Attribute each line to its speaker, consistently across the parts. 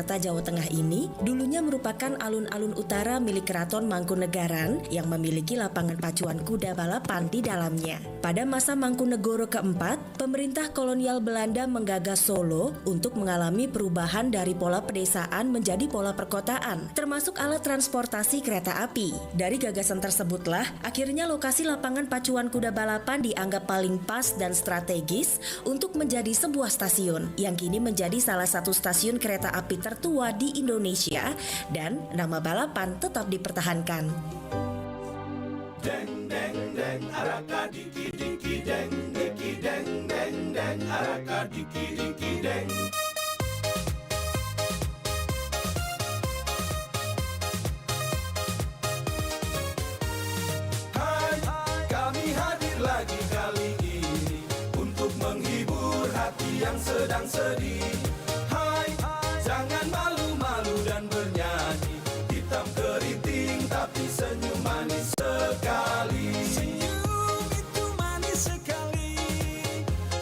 Speaker 1: Purwakarta, Jawa Tengah ini dulunya merupakan alun-alun utara milik Keraton Mangkunegaran yang memiliki lapangan pacuan kuda balapan di dalamnya. Pada masa Mangkunegoro keempat, pemerintah kolonial Belanda menggagas Solo untuk mengalami perubahan dari pola pedesaan menjadi pola perkotaan, termasuk alat transportasi kereta api. Dari gagasan tersebutlah, akhirnya lokasi lapangan pacuan kuda balapan dianggap paling pas dan strategis untuk menjadi sebuah stasiun yang kini menjadi salah satu stasiun kereta api tertua di Indonesia dan nama balapan tetap dipertahankan.
Speaker 2: Deng deng deng araka diki diki deng diki deng deng deng araka diki diki deng. Hai, kami hadir lagi kali ini untuk menghibur hati yang sedang sedih. Hai, jangan malu-malu dan bernyanyi, hitam keriting tapi senyum manis sekali.
Speaker 3: Senyum itu manis sekali,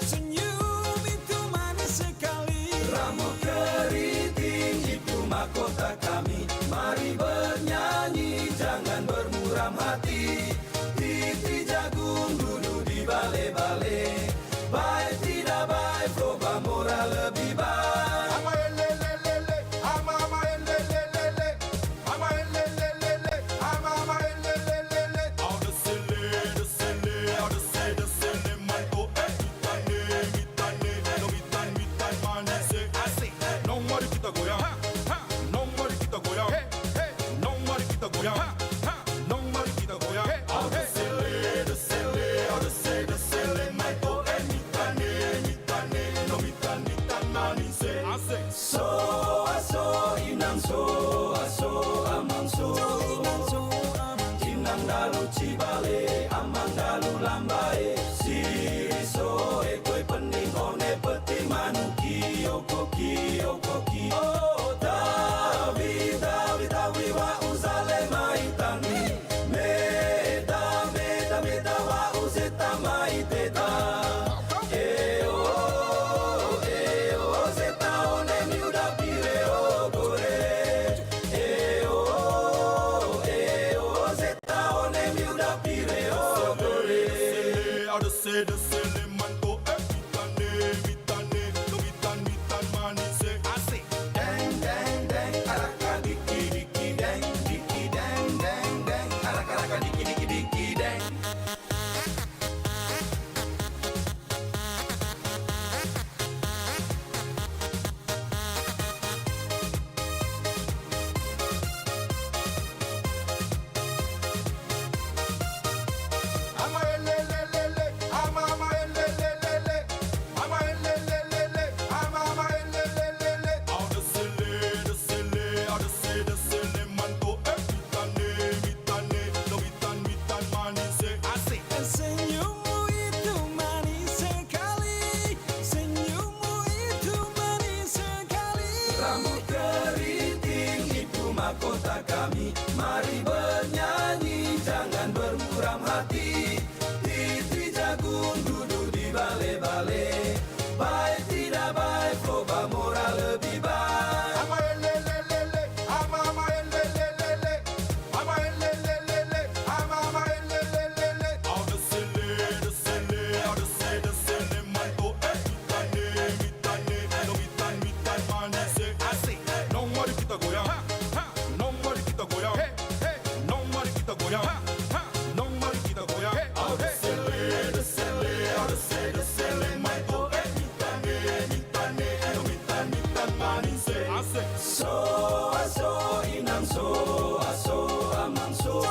Speaker 3: senyum itu manis sekali.
Speaker 2: Rambut keriting itu mahkota kami, mari bernyanyi jangan bermuram hati. Titi jagung dulu di bale-bale, baik tidak baik coba moral lebih baik. So aso inang so aso amang so inang dalu cibale amang dalu lambae siriso ekoi pening one peti manuki okoki okoki oh tawi tawi tawi wa uzale maitani meda meda meda wa uzeta maiteta. Mahkota kami, mari bernyanyi jangan bermuram hati. Titi jagung duduk di bale-bale, baik tidak baik coba moral lebih baik. So aso inang so aso amang so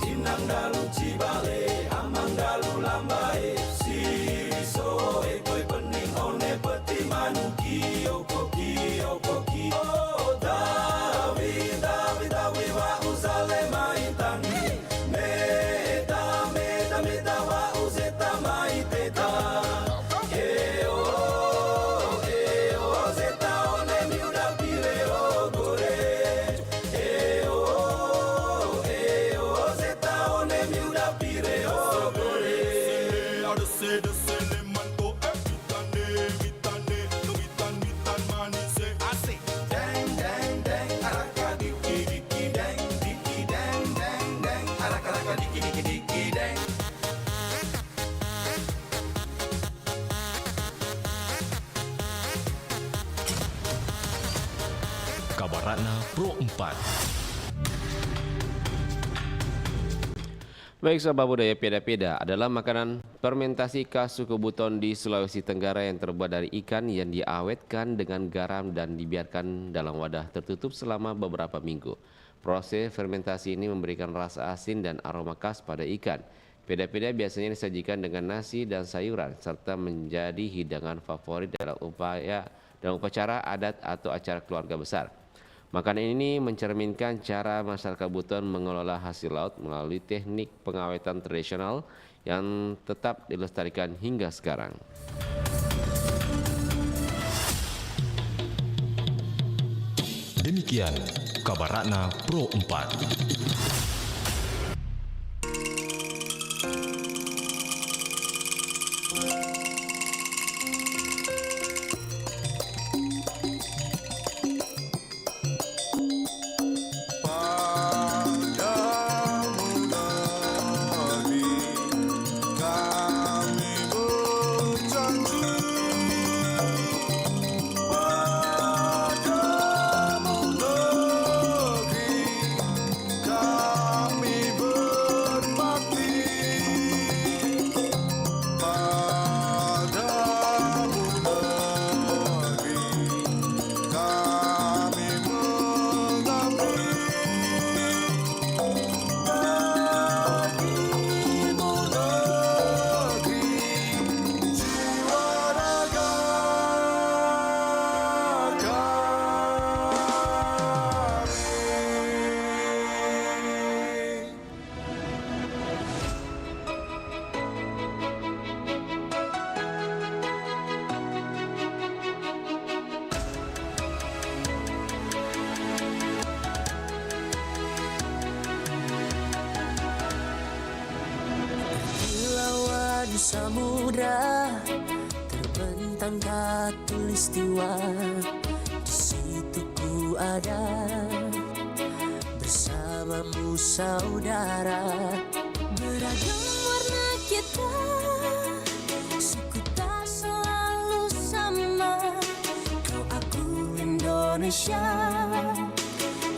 Speaker 2: inang dalu cibale amang dalu lambae siriso ekoi pening one peti manuki okoki okoki oh dawi dawi dawi wa uzale maitani meta meta meta wa uzeta maiteta.
Speaker 4: Kabaratna Pro 4.
Speaker 5: Baik, sahabat budaya, peda-peda adalah makanan fermentasi khas suku Buton di Sulawesi Tenggara yang terbuat dari ikan yang diawetkan dengan garam dan dibiarkan dalam wadah tertutup selama beberapa minggu. Proses fermentasi ini memberikan rasa asin dan aroma khas pada ikan. Peda-peda biasanya disajikan dengan nasi dan sayuran serta menjadi hidangan favorit dalam upacara adat atau acara keluarga besar. Makanan ini mencerminkan cara masyarakat Buton mengelola hasil laut melalui teknik pengawetan tradisional yang tetap dilestarikan hingga sekarang.
Speaker 4: Demikian Kabaratna Pro 4.
Speaker 6: Samudra terbentang khatulistiwa, di situ ku ada bersamamu saudara. Beragam warna kita, suku tak selalu sama. Kau aku Indonesia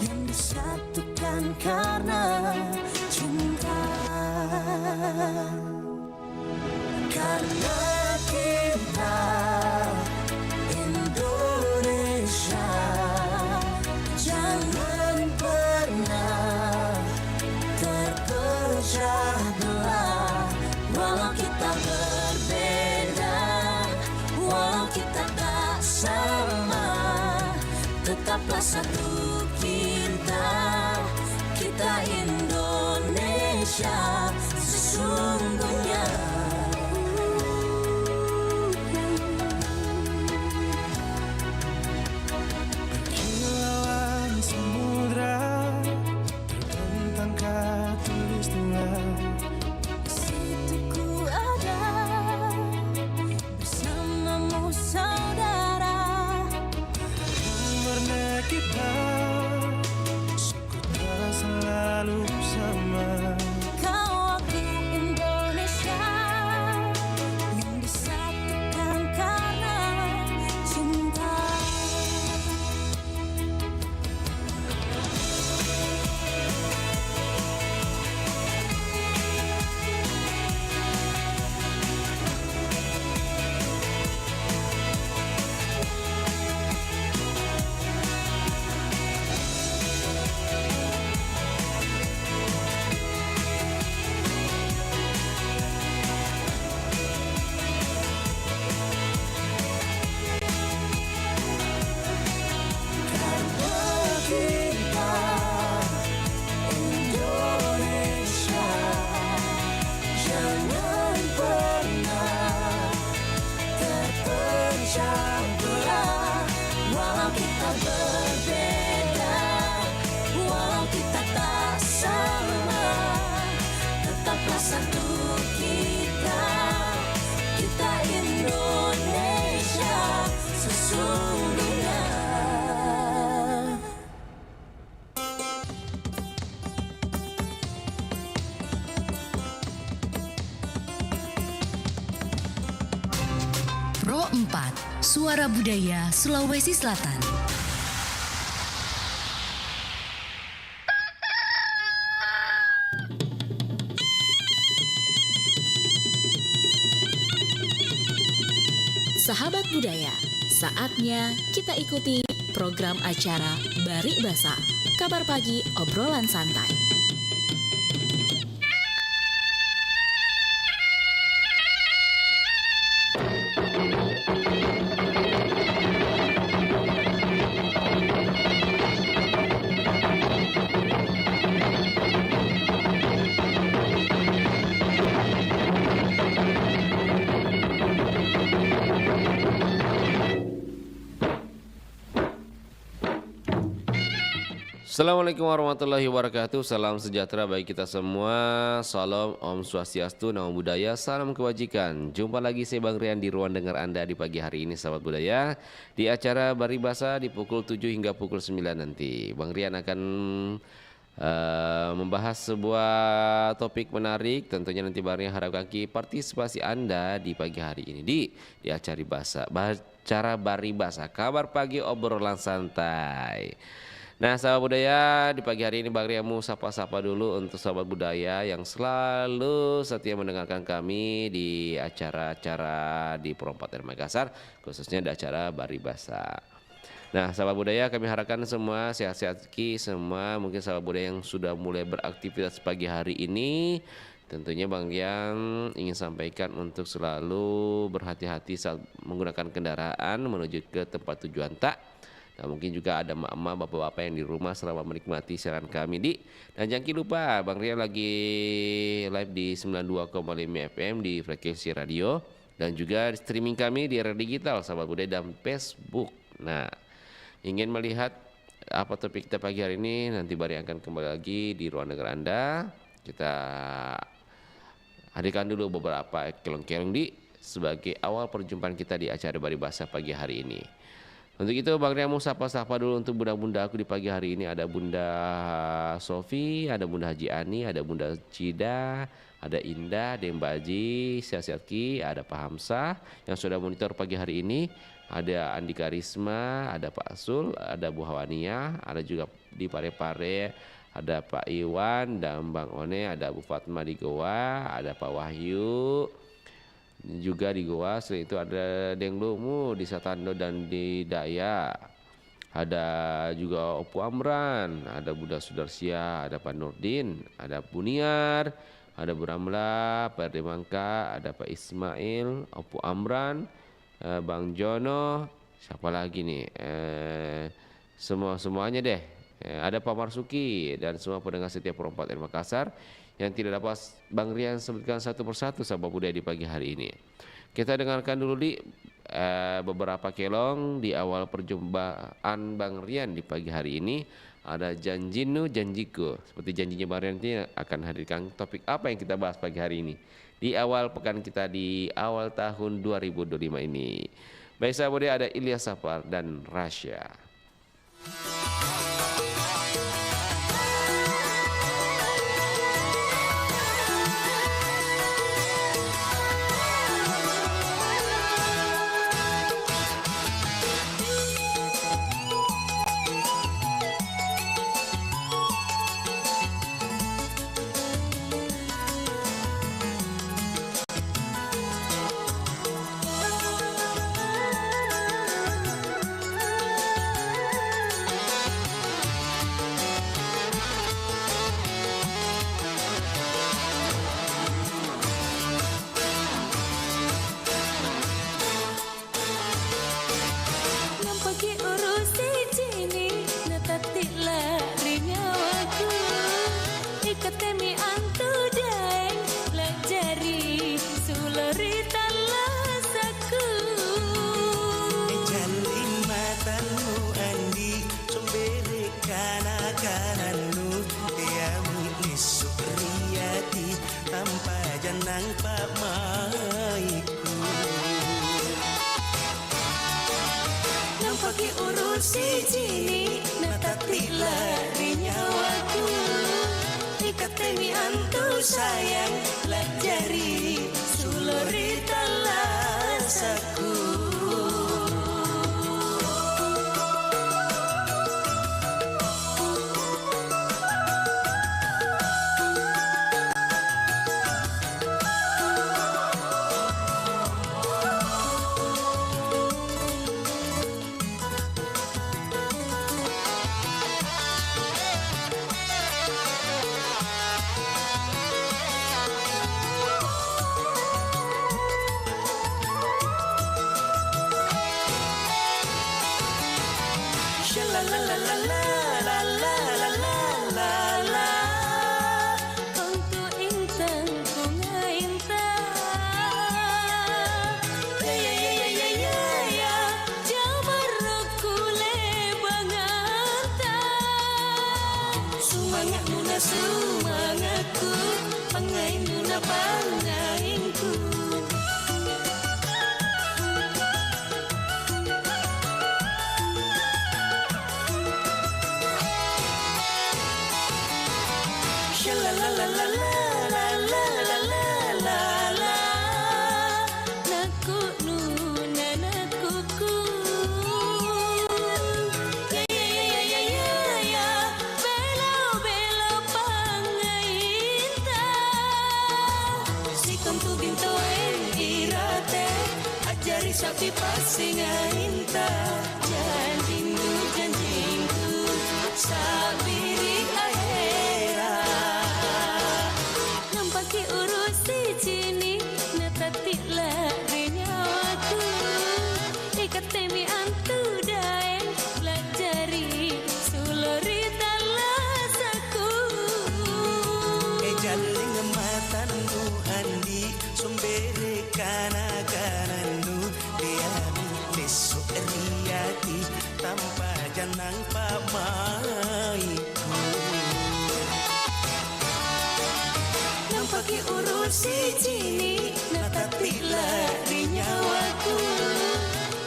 Speaker 6: yang disatukan karena cinta. Karena kita Indonesia, jangan pernah terpecah belah. Walau kita berbeda, walau kita tak sama, tetaplah satu kita, kita Indonesia sesungguhnya.
Speaker 7: Pro 4, Suara Budaya Sulawesi Selatan. budaya. Saatnya kita ikuti program acara Barik Basa. Kabar pagi obrolan santai.
Speaker 5: Assalamualaikum warahmatullahi wabarakatuh. Salam sejahtera bagi kita semua. Salam Om Swastiastu, Namo Buddhaya, salam kebajikan. Jumpa lagi saya Bang Rian di ruang dengar Anda di pagi hari ini sahabat budaya. Di acara Baribasa di pukul 7 hingga pukul 9 nanti. Bang Rian akan membahas sebuah topik menarik. Tentunya nanti Bang Rian harapkan partisipasi Anda di pagi hari ini di acara Baribasa. Kabar pagi obrolan santai. Nah sahabat budaya, di pagi hari ini Bang Rian mau sapa-sapa dulu untuk sahabat budaya yang selalu setia mendengarkan kami di acara-acara di Perempatan Makassar, khususnya di acara Baribasa. Nah sahabat budaya, kami harapkan semua sehat-sehat semua, mungkin sahabat budaya yang sudah mulai beraktivitas pagi hari ini. Tentunya Bang Rian ingin sampaikan untuk selalu berhati-hati saat menggunakan kendaraan menuju ke tempat tujuan tak. Nah, mungkin juga ada emak-emak, bapak-bapak yang di rumah selama menikmati siaran kami dan jangan lupa Bang Rian lagi live di 92,5 FM di frekuensi radio dan juga streaming kami di radio digital sahabat budaya dan Facebook. Nah, ingin melihat apa topik kita pagi hari ini, nanti Bang Rian akan kembali lagi di ruang dengar Anda. Kita hadirkan dulu beberapa kelong-kelong sebagai awal perjumpaan kita di acara Baribasa pagi hari ini. Untuk itu Bang Rian mau sapa-sapa dulu untuk bunda-bunda aku di pagi hari ini. Ada Bunda Sofi, ada Bunda Haji Ani, ada Bunda Cida, ada Indah, Dembaji, Siasyatki, ada Pak Hamzah yang sudah monitor pagi hari ini. Ada Andika Risma, ada Pak Sul, ada Bu Hawania, ada juga di Pare-Pare, ada Pak Iwan dan Bang One, ada Bu Fatma di Goa, ada Pak Wahyu juga di Goa. Selain itu ada Deng Lumu di Satando dan di Daya, ada juga Opu Amran, ada Bunda Sudarsia, ada Pak Nurdin, ada Buniar, ada Bu Ramla, Pak Demangka, ada Pak Ismail, Opu Amran, Bang Jono, siapa lagi nih, semuanya deh. Ada Pak Marsuki dan semua pendengar setiap Perempatan Makassar yang tidak dapat Bang Rian sebutkan satu persatu sahabat budaya di pagi hari ini. Kita dengarkan dulu beberapa kelong di awal perjumpaan Bang Rian di pagi hari ini. Ada Janjinu Janjiku. Seperti janjinya Bang Rian ini akan hadirkan topik apa yang kita bahas pagi hari ini di awal pekan kita di awal tahun 2025 ini. Baik sahabat budaya, ada Ilyas Safar dan Rasya.
Speaker 6: Sayang lah jari sulori talasaku. Shalalalalalalalalalalala. Untuk intang bunga intang. Ya. Jamarku lebangantang. Semangat nuna semangatku, pangai nuna pangainku. Shalalalalalalalalalalala. Naku nuna nakuku. Ya. Bela pangainta. Si kontu binto irate. Ajari sapi pasingainta. Janjingku sabiri akhirat. Nampaki urusi cini netati lari nyawaku. Ikat temi antu daeng pelajari sulori talasaku.
Speaker 3: Jaling matanmu andi sombere kana-kanandu diami besok riati tanpa janang pamaiku.
Speaker 6: Nampaki urusi cini netati lari nyawaku.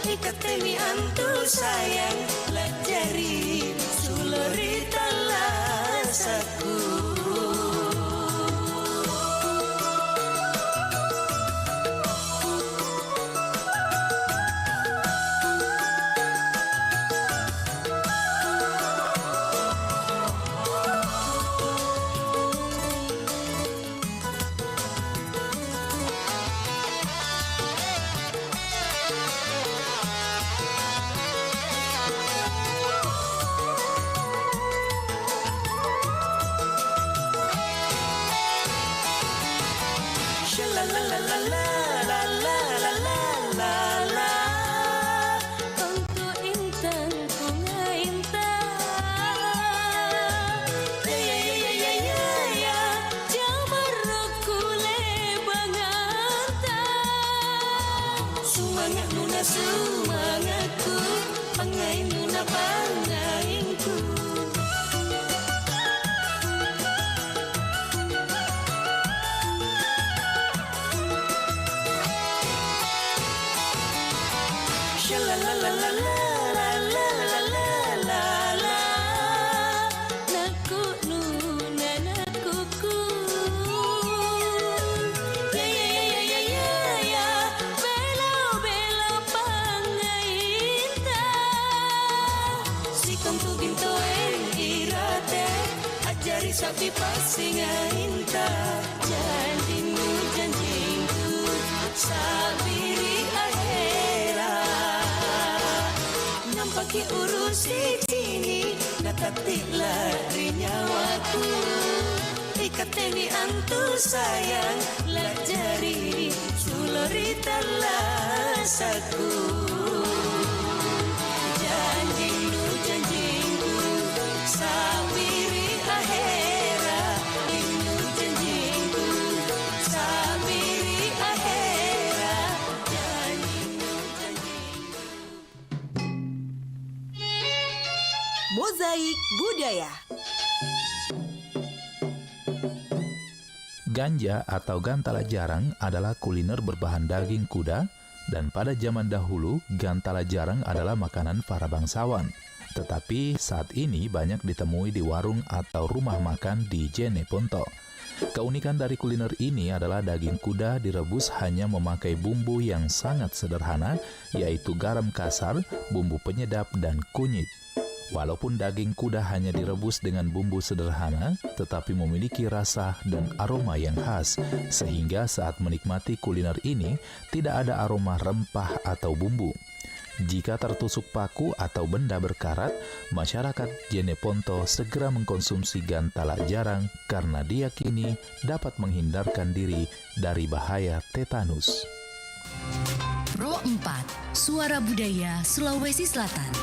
Speaker 6: Ikat temi antu sayang pelajari sulori talasaku. Shalalalalalalalala. Untuk intang bunga intang. Ya. Jamarku lebangantang. Semangat nuna semangatku, pangai nuna pangainku. Shalalalalalalalala. Naku nuna nakuku. Ya. Bela pangainta. Si kontu binto irate. Ajari sapi pasingainta. Janjingku sabiri akhirat. Nampaki urusi cini natati lari nyawaku. Ikat temi antu sayang pelajari sulori talasaku. Janjingku sabiri akhirat. Janjingku sabiri akhirat.
Speaker 8: Mozaik Budaya.
Speaker 9: Ganja atau gantala jarang adalah kuliner berbahan daging kuda, dan pada zaman dahulu gantala jarang adalah makanan para bangsawan. Tetapi saat ini banyak ditemui di warung atau rumah makan di Jeneponto. Keunikan dari kuliner ini adalah daging kuda direbus hanya memakai bumbu yang sangat sederhana, yaitu garam kasar, bumbu penyedap, dan kunyit. Walaupun daging kuda hanya direbus dengan bumbu sederhana, tetapi memiliki rasa dan aroma yang khas, sehingga saat menikmati kuliner ini tidak ada aroma rempah atau bumbu. Jika tertusuk paku atau benda berkarat, masyarakat Jeneponto segera mengkonsumsi gantala jarang karena diyakini dapat menghindarkan diri dari bahaya tetanus.
Speaker 10: Pro 4, Suara Budaya Sulawesi Selatan.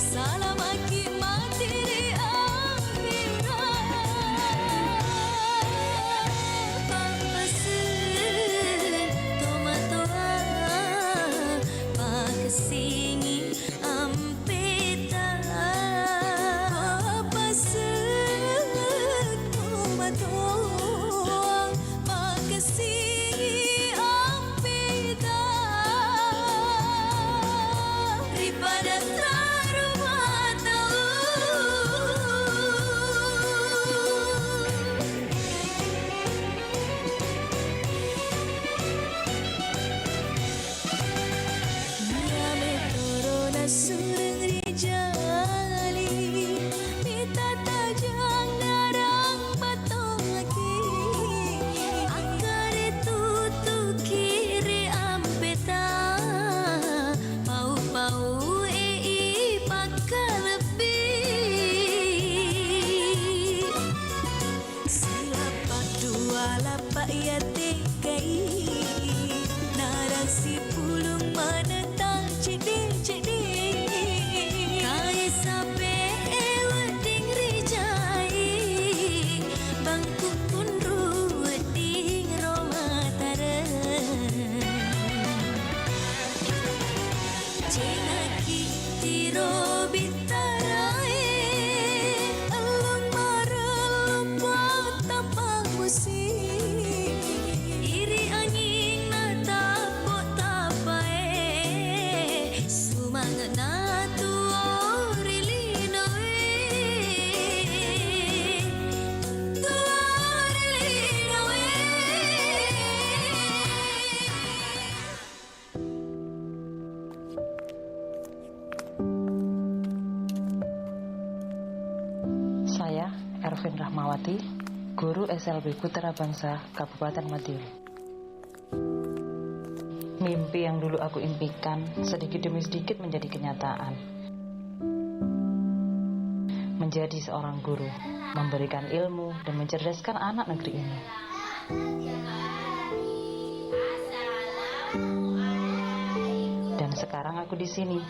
Speaker 6: Salamaki materi akhirat Papasun tomatoa Pakasingi ampeta Papasun tomatoa Pakasingi ampeta Daripada surang rijali Mita tajang narang batong lagi Angkare tutu kiri ampeta Pau-pau pakal lebih Silapak dua lapak ya tekai Narasi pulung menentang cedil-cedil
Speaker 8: Saya, Ervin Rahmawati, Guru SLB Putra Bangsa Kabupaten Madiun. Mimpi yang dulu aku impikan sedikit demi sedikit menjadi kenyataan. Menjadi seorang guru, memberikan ilmu dan mencerdaskan anak negeri ini. Dan sekarang aku di sini.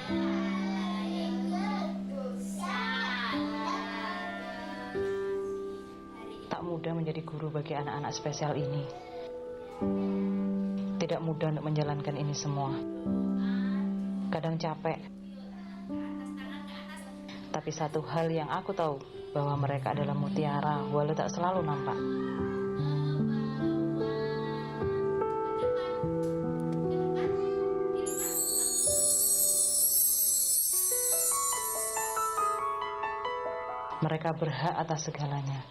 Speaker 8: Mudah menjadi guru bagi anak-anak spesial ini. Tidak mudah untuk menjalankan ini semua. Kadang capek. Tapi satu hal yang aku tahu, bahwa mereka adalah mutiara walau tak selalu nampak. Mereka berhak atas segalanya.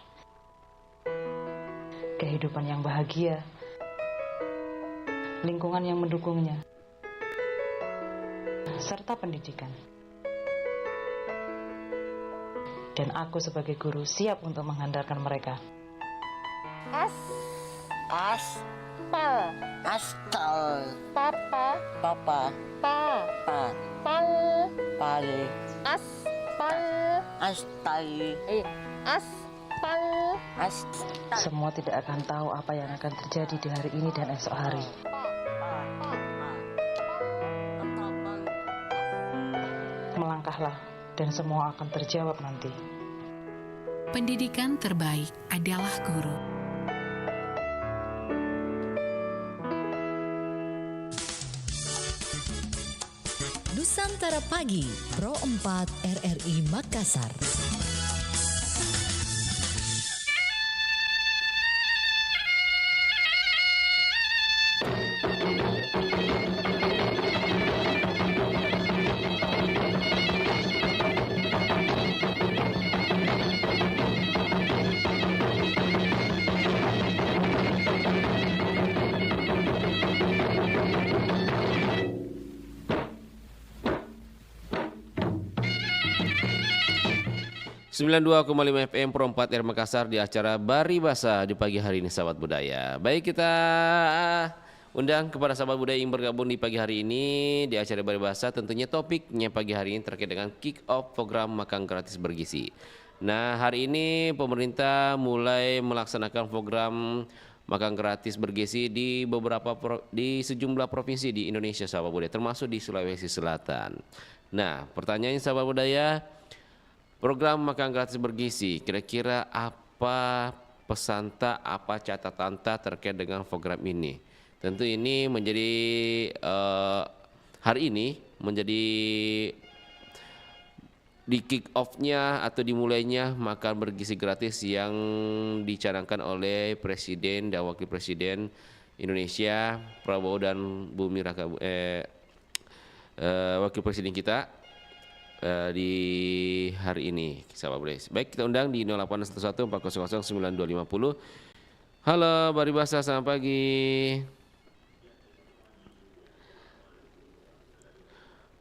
Speaker 8: Kehidupan yang bahagia, lingkungan yang mendukungnya, serta pendidikan. Dan aku sebagai guru siap untuk menghantarkan mereka.
Speaker 10: Aspal, papa, pal,
Speaker 8: Semua tidak akan tahu apa yang akan terjadi di hari ini dan esok hari. Melangkahlah dan semua akan terjawab nanti.
Speaker 11: Pendidikan terbaik adalah guru.
Speaker 12: Nusantara Pagi, Pro 4 RRI Makassar.
Speaker 5: .2,5 FM Pro 4 R Makassar di acara Bari Basa di pagi hari ini, sahabat budaya. Baik, kita undang kepada sahabat budaya yang bergabung di pagi hari ini di acara Bari Basa. Tentunya topiknya pagi hari ini terkait dengan kick off program makan gratis bergizi. Nah, hari ini pemerintah mulai melaksanakan program makan gratis bergizi di sejumlah provinsi di Indonesia, sahabat budaya, termasuk di Sulawesi Selatan. Nah, pertanyaannya sahabat budaya, program makan gratis bergizi, kira-kira apa pesan tak, apa catatan tak terkait dengan program ini? Tentu ini menjadi hari ini menjadi di kick off-nya atau dimulainya makan bergizi gratis yang dicanangkan oleh Presiden dan Wakil Presiden Indonesia Prabowo dan Bumi Raka, Wakil Presiden kita di hari ini, sahabat budaya. Baik, kita undang di 0811 400 9250. Halo Baribasa, selamat pagi.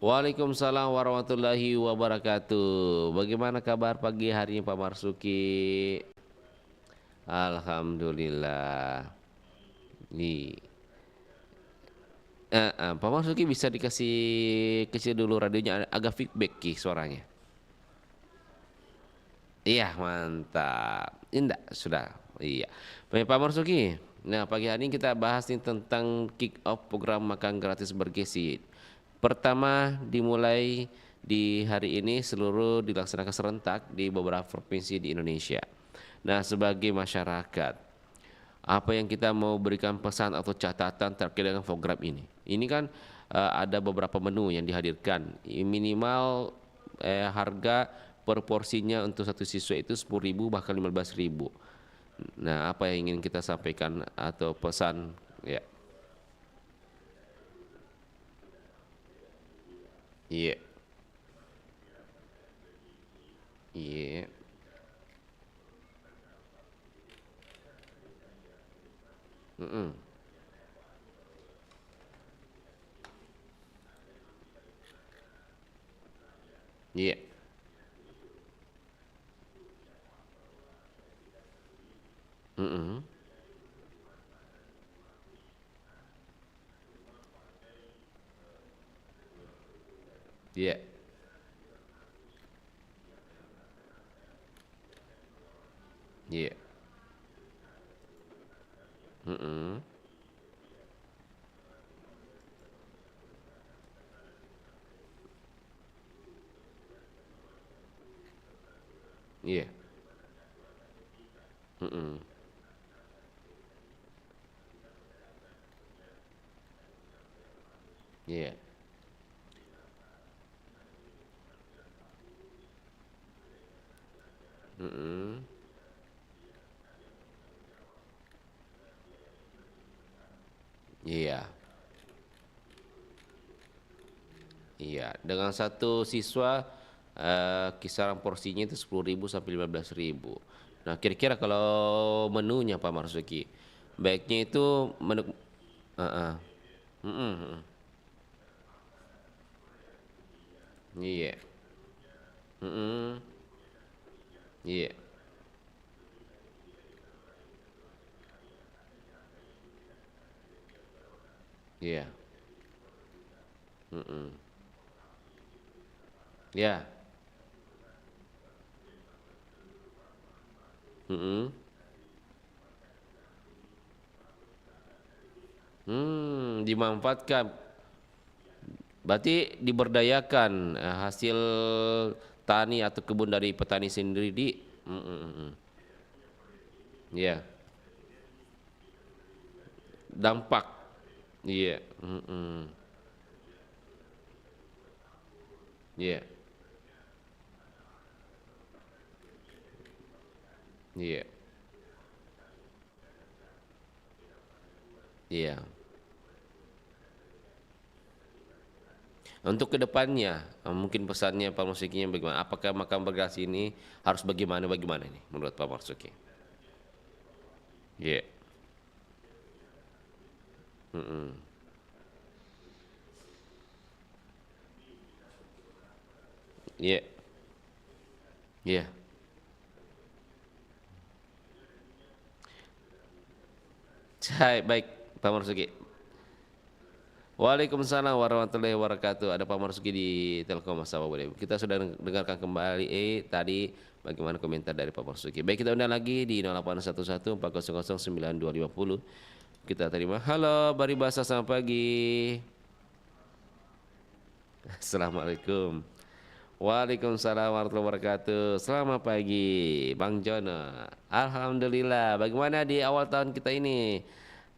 Speaker 5: Waalaikumsalam warahmatullahi wabarakatuh. Bagaimana kabar pagi hari ini Pak Marsuki? Alhamdulillah. Nih. Pak Marsuki bisa dikasih kecil dulu radionya, agak feedback suaranya. Iya, mantap. Indah, sudah. Iya. Baik Pak Marsuki. Nah, pagi hari ini kita bahas nih tentang kick off program makan gratis bergizi. Pertama dimulai di hari ini seluruh dilaksanakan serentak di beberapa provinsi di Indonesia. Nah, sebagai masyarakat, apa yang kita mau berikan pesan atau catatan terkait dengan program ini? Ini kan ada beberapa menu yang dihadirkan. Minimal harga per porsinya untuk satu siswa itu 10.000 bahkan 15.000. Nah, apa yang ingin kita sampaikan atau pesan ya? Iya. Iya. Iya. Iya. Iya. Iya. Iya. Iya. Iya, dengan satu siswa kisaran porsinya itu 10.000 sampai 15.000. Nah, kira-kira kalau menunya Pak Marsuki, baiknya itu menu Iya. Iya. Iya. Ya. Dimanfaatkan. Berarti diberdayakan hasil tani atau kebun dari petani sendiri di ya. Dampak. Iya. Iya. Iya. Iya. Untuk kedepannya, mungkin pesannya Pak Marsuki bagaimana? Apakah makan bergizi ini harus bagaimana ini menurut Pak Marsuki? Iya. Iya. Iya. Baik, Pak Marsuki. Waalaikumsalam warahmatullahi wabarakatuh. Ada Pak Marsuki di Telkom, sahabat budaya. Kita sudah dengarkan kembali tadi bagaimana komentar dari Pak Marsuki. Baik, kita undang lagi di 0811 400 9250. Kita terima. Halo Baribasa, selamat pagi. Assalamualaikum. Waalaikumsalam warahmatullahi wabarakatuh. Selamat pagi, Bang Jono. Alhamdulillah. Bagaimana di awal tahun kita ini?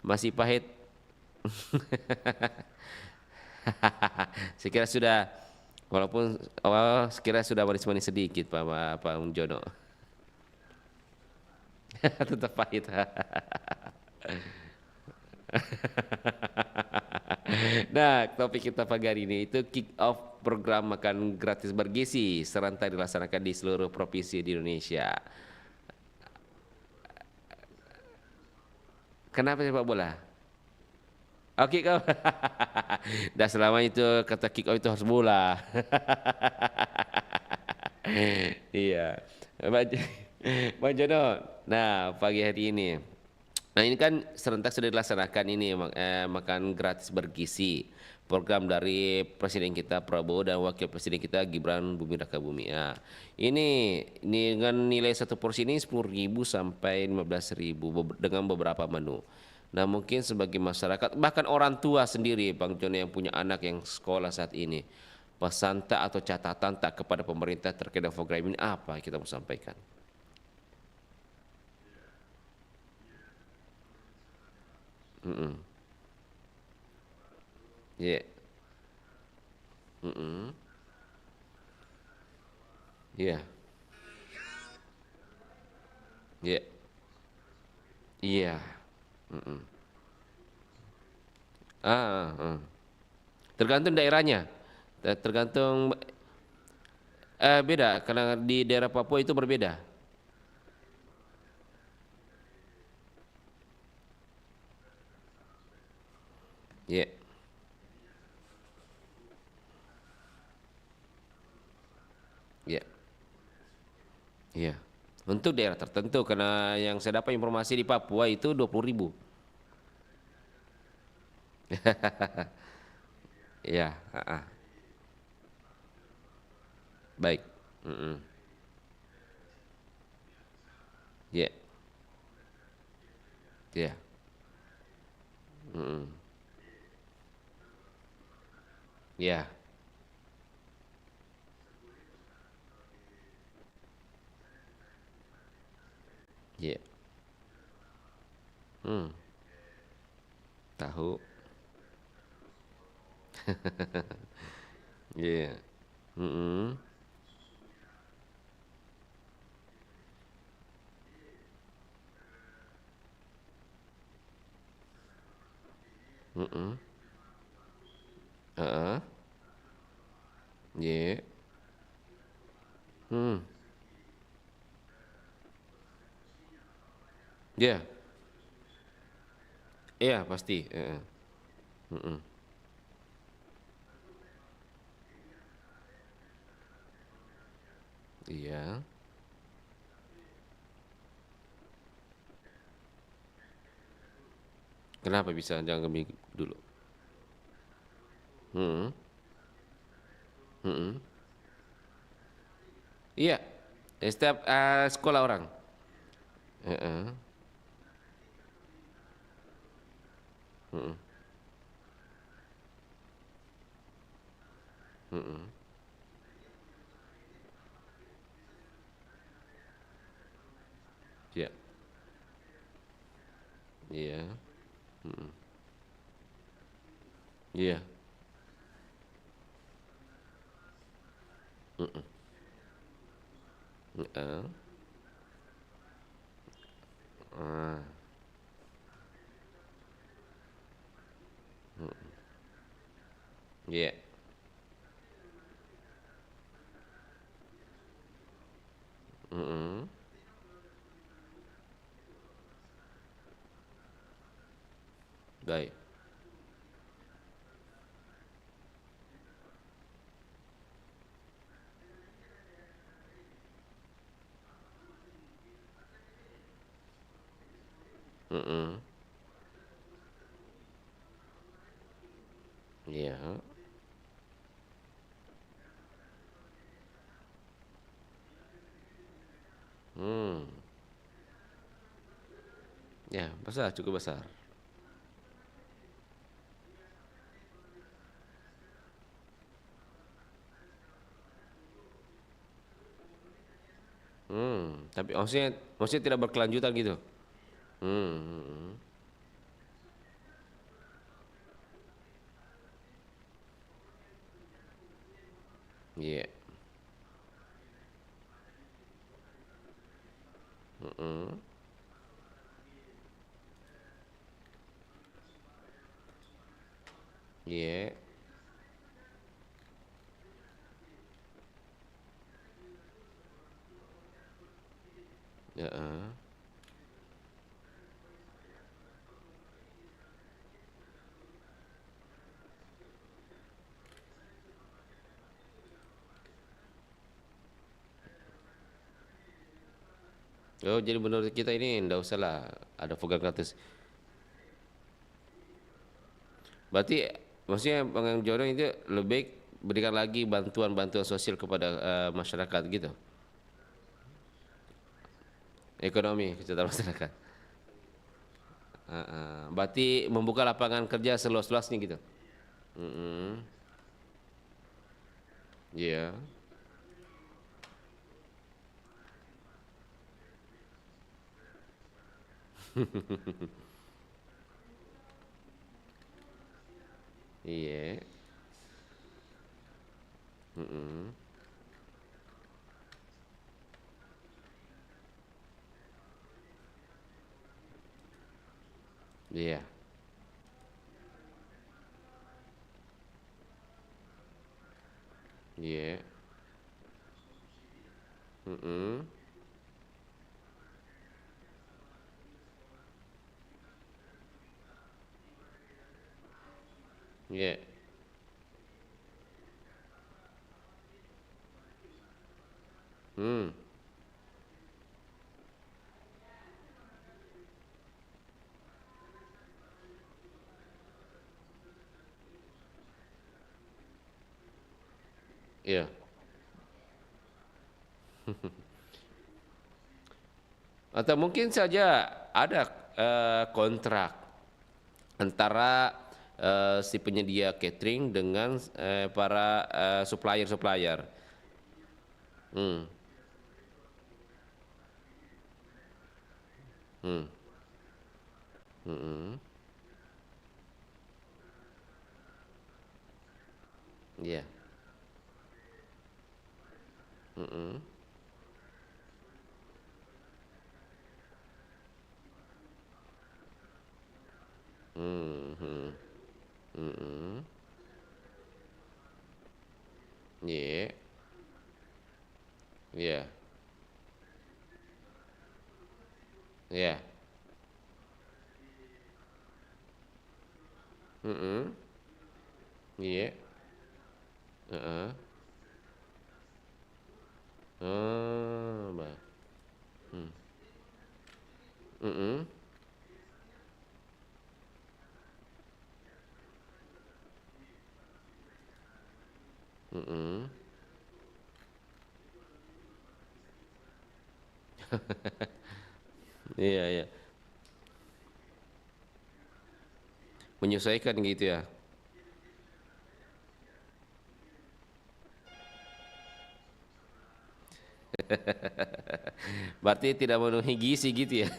Speaker 5: Masih pahit? Sekira sudah, walaupun awal sekira sudah manis-manis sedikit, Pak Bang Jono. Tetap pahit. Nah, topik kita pagi hari ini itu kick off program makan gratis bergizi serentak dilaksanakan di seluruh provinsi di Indonesia. Kenapa sepak bola? Oh, kick off. Dan selama itu kata kick off itu harus bola. Iya. Bang Jono. Nah, pagi hari ini. Nah, ini kan serentak sudah dilaksanakan ini makan gratis bergizi. Program dari Presiden kita Prabowo dan Wakil Presiden kita Gibran Bumi Rakabumi. Nah, ini dengan nilai satu porsi ini 10.000 sampai 15.000 dengan beberapa menu. Nah, mungkin sebagai masyarakat bahkan orang tua sendiri Bang Jono yang punya anak yang sekolah saat ini, pesan tak atau catatan tak kepada pemerintah terkait dengan program ini apa kita mau sampaikan? Yeah. Yeah. Yeah. Iya. Tergantung daerahnya. Tergantung beda karena di daerah Papua itu berbeda. Ya. Ya. Ya. Untuk daerah tertentu karena yang saya dapat informasi di Papua itu 20.000. Ya, baik. Ya. Ya. Ya. Ya. Tahu. Ya. Ya. Ya. Iya pasti. Iya. Kenapa bisa jangan dulu? Iya. Setiap sekolah orang. Ya. Iya. Iya. Iya. Baik. Iya. Ya, besar, cukup besar. Tapi maksudnya tidak berkelanjutan gitu. Hmm. Iya. Iya. Heeh. Oh, jadi menurut kita ini ndak usah lah ada program gratis. Berarti maksudnya Bang Jono itu lebih baik berikan lagi bantuan-bantuan sosial kepada masyarakat gitu. Ekonomi kesejahteraan masyarakat. Berarti membuka lapangan kerja seluas-luasnya gitu. Iya. Iya. Iya. Iya. Iya. Iya. Atau mungkin saja ada kontrak antara si penyedia catering dengan para supplier-supplier. Hmm. Hmm. Hmm. Iya. Hmm. Hmm. Hmm. Iya. Iya. Iya. Iya. Heeh. Oh, bah. Mm-mm. Mm-mm. Iya, iya. Menyesuaikan gitu ya. Berarti tidak memenuhi gizi gitu ya.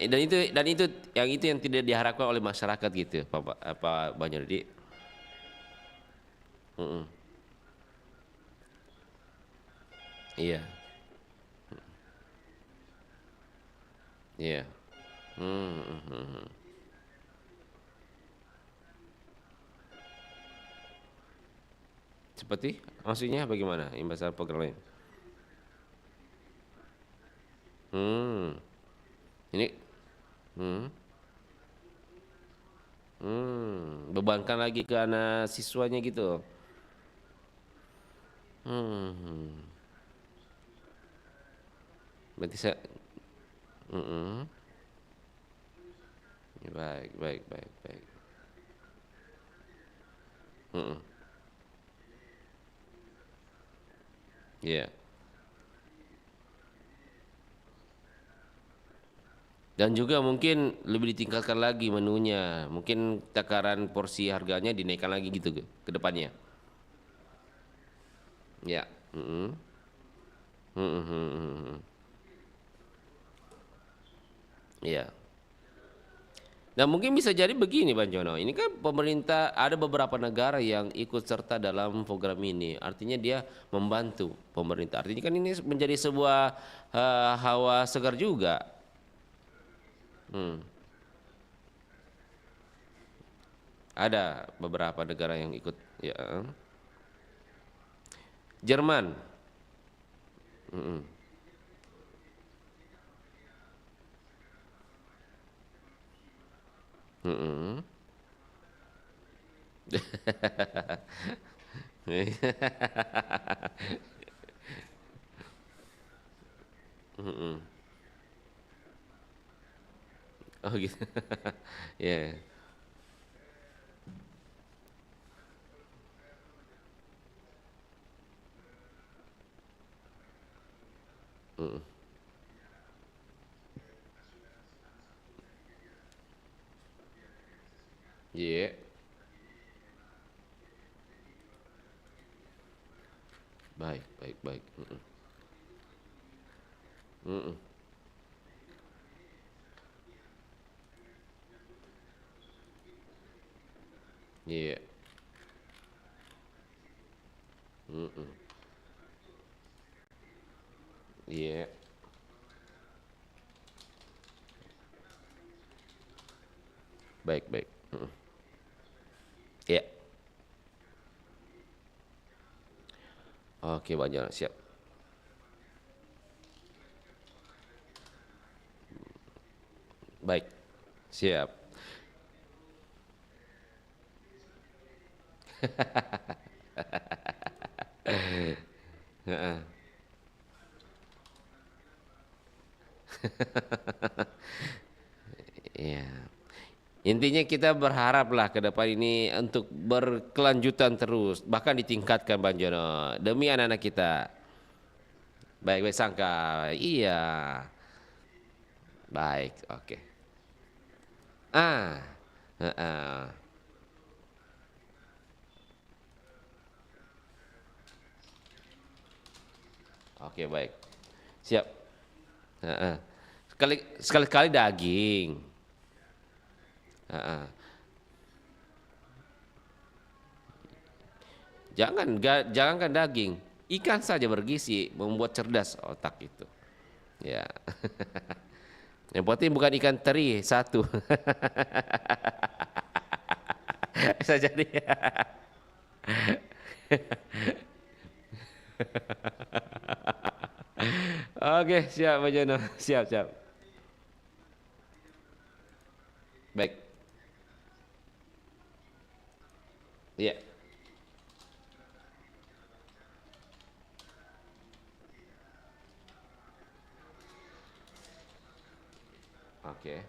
Speaker 5: Dan itu yang tidak diharapkan oleh masyarakat gitu, Pak Banyudi. Mm-mm. Iya. Iya. Mm-mm. Seperti maksudnya bagaimana imbasan program lain? Ini bebankan lagi ke anak siswanya gitu. Berarti saya baik, baik, baik, baik. Iya. Dan juga mungkin lebih ditingkatkan lagi menunya. Mungkin takaran porsi harganya dinaikkan lagi gitu ke depannya. Ya. Ya. Nah mungkin bisa jadi begini Bang Jono. Ini kan pemerintah ada beberapa negara yang ikut serta dalam program ini. Artinya dia membantu pemerintah. Artinya kan ini menjadi sebuah hawa segar juga. Ada beberapa negara yang ikut ya. Jerman. Oh gitu. Ya. Iya. Baik. Iya. Iya. Baik. Iya. Oke, Bang Jono, siap. Baik. Siap. Heeh. Iya. Intinya kita berharaplah ke depan ini untuk berkelanjutan terus, bahkan ditingkatkan Bang Jono demi anak-anak kita. Baik sangka. Iya. Baik, oke. Heeh. Oke, baik. Siap. Heeh. Sekali-kali daging. Jangankan daging, ikan saja bergizi, membuat cerdas otak itu. Ya. Yang penting bukan ikan teri satu. Bisa jadi. Oke, siap Pak Jono. Siap. Baik. Iya. Oke.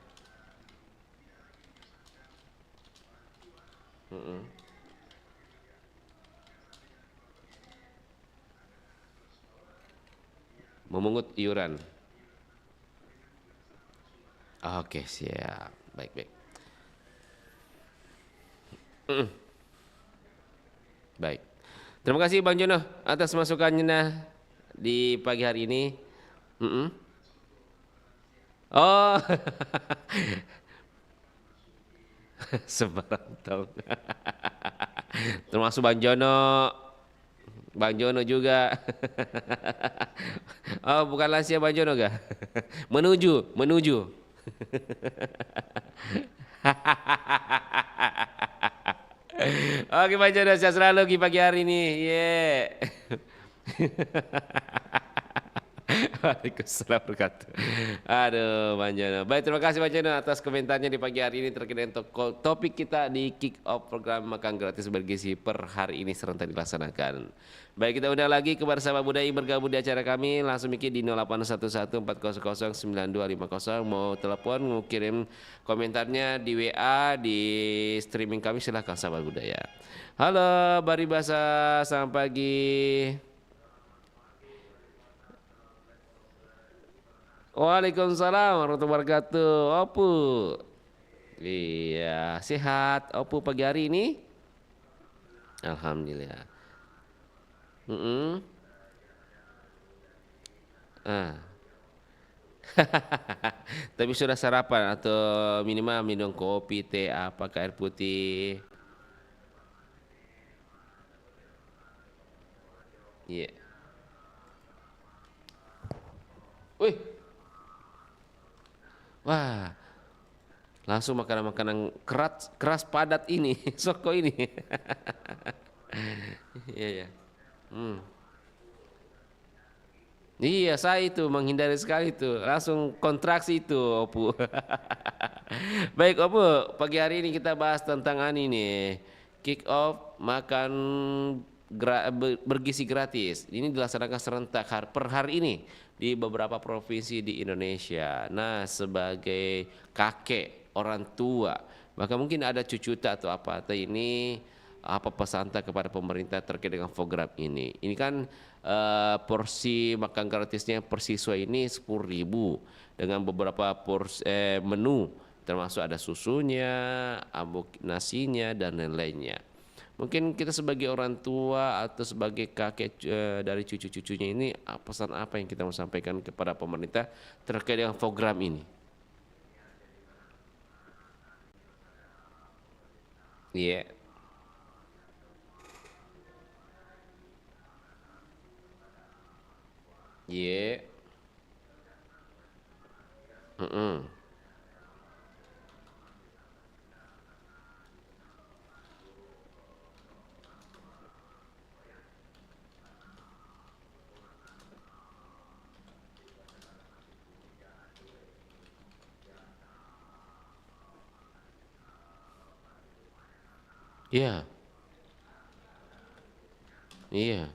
Speaker 5: Memungut iuran. Oke, siap. Baik. Baik. Terima kasih Bang Jono atas masukannya di pagi hari ini. Oh. Sebarang tahun. Termasuk Bang Jono juga. Oh, bukan lansia Bang Jono gak? Menuju. Oke Bang Jono, sehat selalu di pagi hari ini. Waalaikumsalam warahmatullahi wabarakatuh. Aduh, Bang Jono. Baik, terima kasih Bang Jono atas komentarnya di pagi hari ini terkait dengan topik kita di kick off program makan gratis bergizi per hari ini serentak dilaksanakan. Baik, kita undang lagi kepada sahabat budaya yang bergabung di acara kami, langsung mikir di 081140095250. Mau telepon, mau kirim komentarnya di WA, di streaming kami, silahkan sahabat budaya. Halo, Baribasa, selamat pagi. Waalaikumsalam warahmatullahi wabarakatuh. Opu. Iya, sehat. Opu pagi hari ini? Alhamdulillah. Ah. Tapi sudah sarapan atau minimal minum kopi, teh, apa air putih? Iya. Wih. Wah. Langsung makanan-makanan keras padat ini, soko ini. Iya ya. Iya, saya itu menghindari sekali itu. Langsung kontraksi itu, Opu. Baik, Opu. Pagi hari ini kita bahas tentang ini. Kick off makan bergizi gratis. Ini dilaksanakan serentak per hari ini di beberapa provinsi di Indonesia. Nah, sebagai kakek, orang tua, maka mungkin ada cucuta atau apa. Atau ini apa pesan kepada pemerintah terkait dengan program ini. Ini kan porsi makan gratisnya per siswa ini 10.000 dengan beberapa menu, termasuk ada susunya, nasinya dan lain-lainnya. Mungkin kita sebagai orang tua atau sebagai kakek dari cucu-cucunya ini, pesan apa yang kita mau sampaikan kepada pemerintah terkait dengan program ini? Iya. Yeah. Iya. Iya. Iya.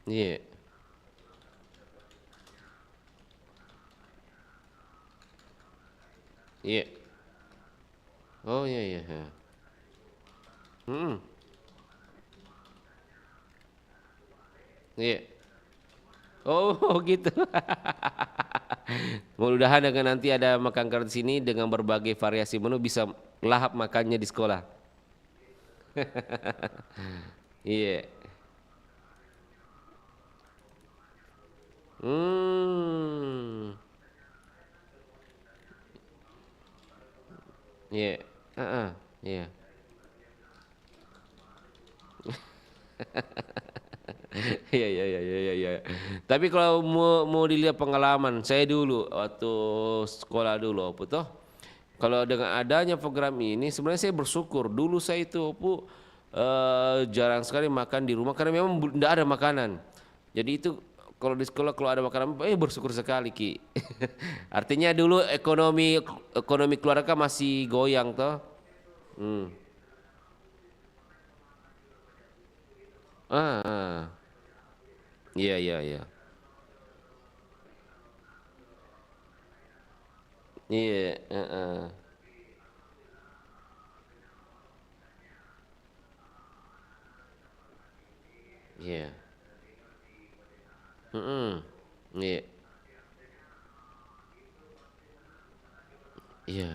Speaker 5: Iya. Iya. Oh iya iya. Iya. Oh gitu. Mudah-mudahan dengan nanti ada makan gratis ini dengan berbagai variasi menu bisa lahap makannya di sekolah. Iya. Iya. Iya. Iya iya iya iya iya. Tapi kalau mau dilihat pengalaman saya dulu waktu sekolah dulu, toh. Kalau dengan adanya program ini sebenarnya saya bersyukur. Dulu saya itu jarang sekali makan di rumah karena memang tidak ada makanan. Jadi itu kalau di sekolah kalau ada makanan, bersyukur sekali Ki. Artinya dulu ekonomi keluarga masih goyang toh. Iya iya iya. Iya, Iya. Iya. Iya.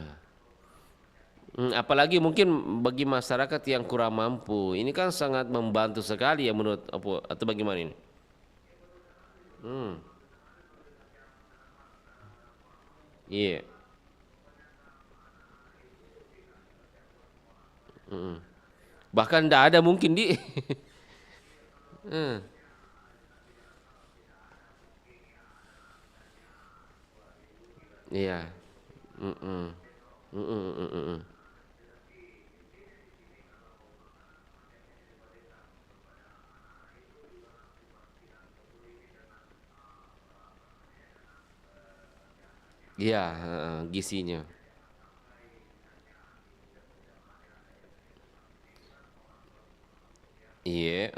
Speaker 5: Apalagi mungkin bagi masyarakat yang kurang mampu, ini kan sangat membantu sekali ya menurut atau bagaimana ini? Iya. Bahkan tidak ada mungkin di. Iya. Iya, gizinya. Iya,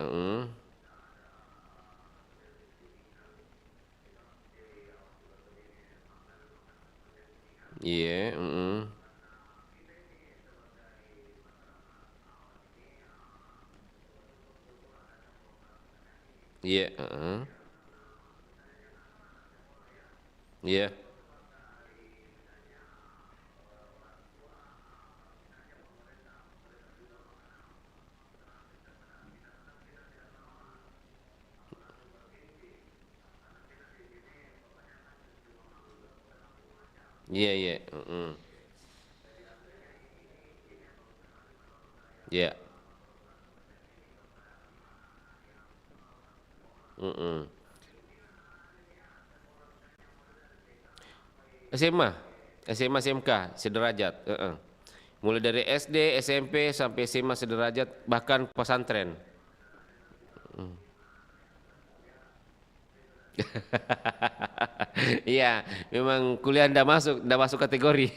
Speaker 5: Iya, Iya. Iya. Iya, iya. Iya. SMA, SMA SMK sederajat. Mulai dari SD, SMP sampai SMA sederajat, bahkan pesantren. Iya, memang kuliah ndak masuk kategori.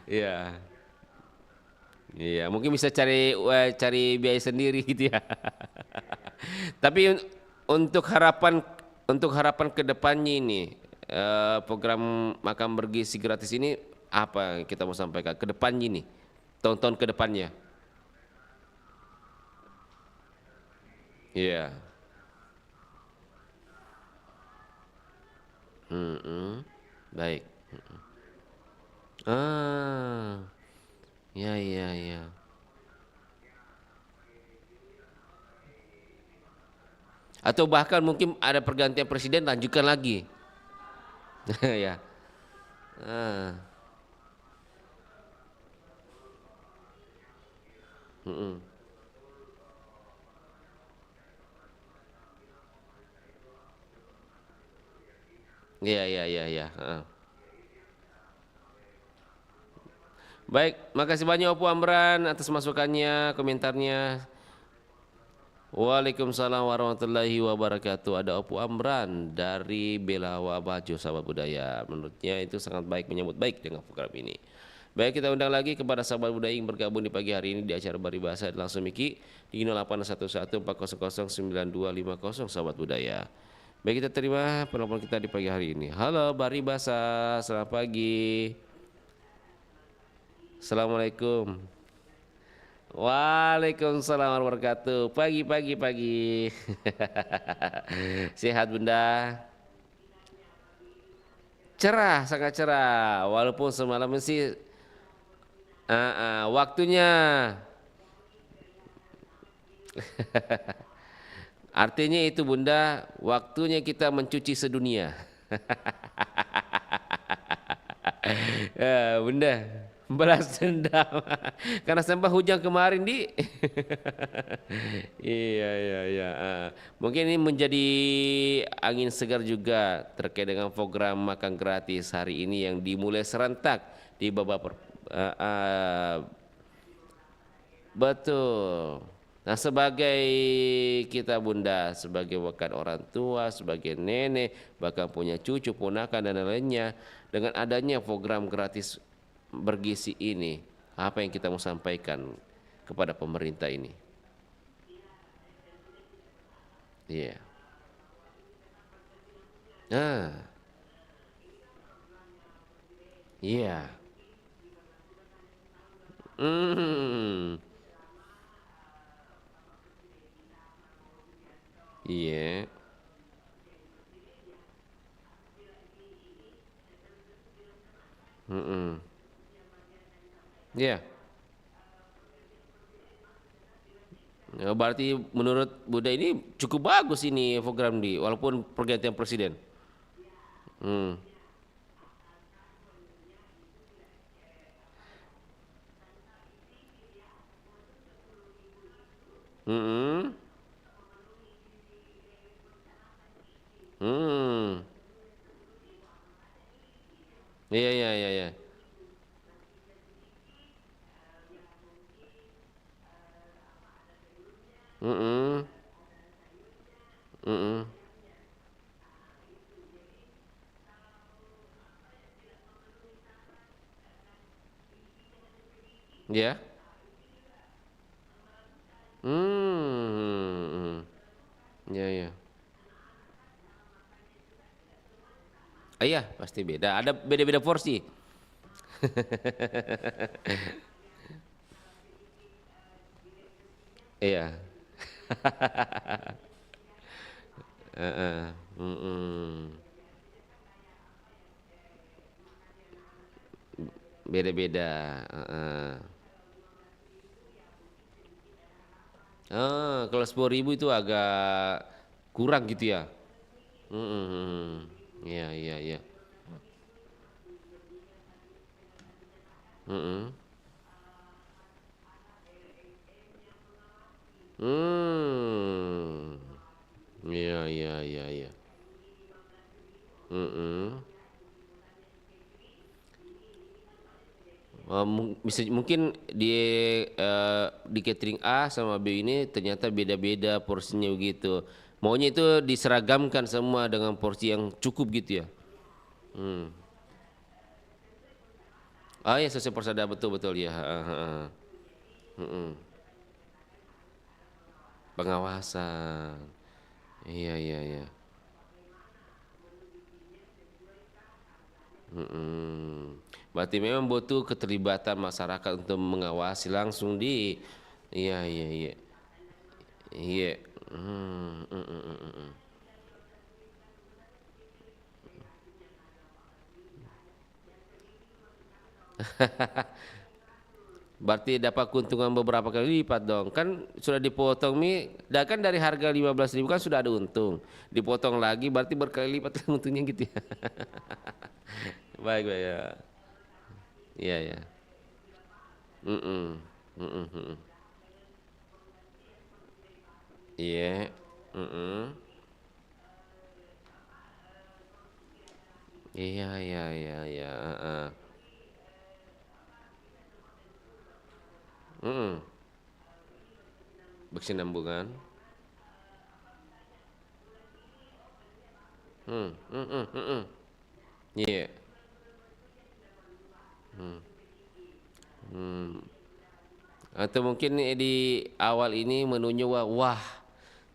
Speaker 5: Iya. Iya, mungkin bisa cari biaya sendiri gitu ya. Tapi untuk harapan ke depannya ini, program makan bergizi gratis ini apa yang kita mau sampaikan ke depannya ini, tahun-tahun ke depannya? Iya. Baik. Ya, ya, ya. Atau bahkan mungkin ada pergantian presiden, lanjutkan lagi. Ya. Iya, iya, iya, iya. Baik, makasih banyak Opu Amran atas masukannya, komentarnya. Waalaikumsalam warahmatullahi wabarakatuh. Ada Opu Amran dari Belawa Bajo, sahabat budaya. Menurutnya itu sangat baik, menyambut baik dengan program ini. Baik, kita undang lagi kepada sahabat budaya yang bergabung di pagi hari ini di acara Baribasa langsung Miki di 0811409250 sahabat budaya. Baik, kita terima penelpon kita di pagi hari ini. Halo Baribasa, selamat pagi. Assalamualaikum. Waalaikumsalam warahmatullahi wabarakatuh. Pagi. Sehat Bunda? Cerah, sangat cerah. Walaupun semalam sih waktunya artinya itu Bunda, waktunya kita mencuci sedunia. Bunda, balas dendam karena sembah hujan kemarin di. Iya. Mungkin ini menjadi angin segar juga terkait dengan program makan gratis hari ini yang dimulai serentak di beberapa betul. Nah, sebagai kita Bunda, sebagai bahkan orang tua, sebagai nenek, bahkan punya cucu, ponakan dan lainnya, dengan adanya program gratis bergizi ini, apa yang kita mau sampaikan kepada pemerintah ini? Iya. Iya. Iya. Iya. Ya, berarti menurut Bunda ini cukup bagus ini program di walaupun pergantian presiden. Iya. Ya. Ya. Iya, pasti beda. Ada beda-beda porsi. Iya. Beda-beda. Kalau 10.000 itu agak kurang gitu ya. Iya, iya, iya. Iya, iya, iya, iya. Mungkin di catering A sama B ini ternyata beda-beda porsinya begitu. Maunya itu diseragamkan semua dengan porsi yang cukup gitu ya. Ah ya, sesuai persada, betul ya. Pengawasan. Iya, iya, iya. Berarti memang butuh keterlibatan masyarakat untuk mengawasi langsung di. Iya, iya, iya. Iya. Berarti dapat keuntungan beberapa kali lipat dong. Kan sudah dipotong kan dari harga 15.000 kan sudah ada untung. Dipotong lagi berarti berkali lipat untungnya gitu ya. Baik ya. Iya ya. Iya. Iya, iya, iya, iya. Berkesinambungan. Iya. Atau mungkin di awal ini menunya wah,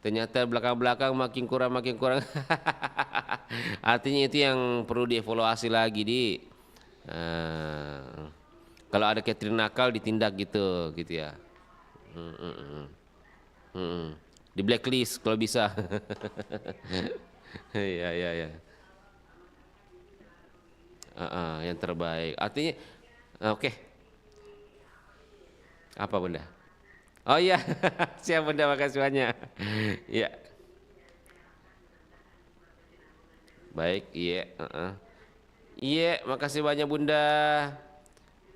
Speaker 5: ternyata belakang-belakang makin kurang. Artinya itu yang perlu dievaluasi lagi kalau ada catering nakal ditindak gitu ya. Di blacklist kalau bisa. Iya, iya, iya. Yang terbaik. Artinya oke. Apa Bunda? Oh iya, siap Bunda, makasih banyak. Iya. Baik, iya. Iya, makasih banyak Bunda.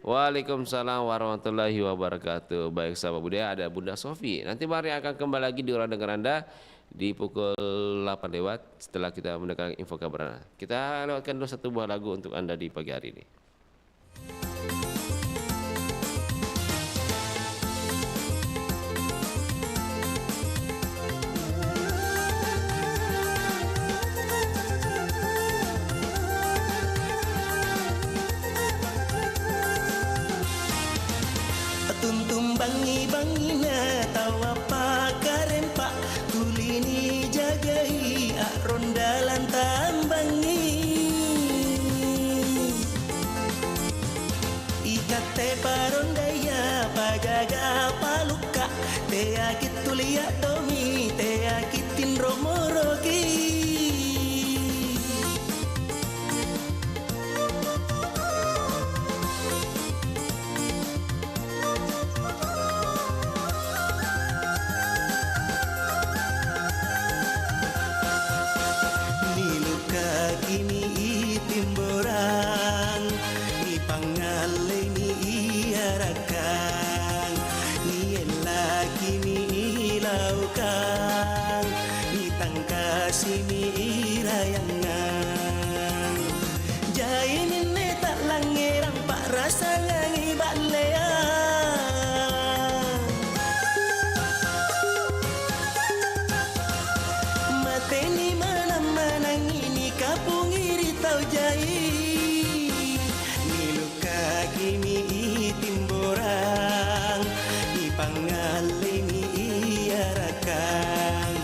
Speaker 5: Waalaikumsalam warahmatullahi wabarakatuh. Baik sahabat budaya, ada Bunda Sofi. Nanti mari akan kembali lagi di ruang dengar Anda di pukul 8 lewat setelah kita mendengar info kabar. Kita lewatkan dulu satu buah lagu untuk Anda di pagi hari ini.
Speaker 3: Tuntum bangi na tawa pa karempa tulini jagai rondalan tambangi ikate parondaya pagaga paluka te akit tulia domi te akitin romorogi. Sini irayangan jai nene tak langerang pak rasa ngangi balean mateni manang ini kapung iri tau jai niluka kini timborang ni pangale ni iarakan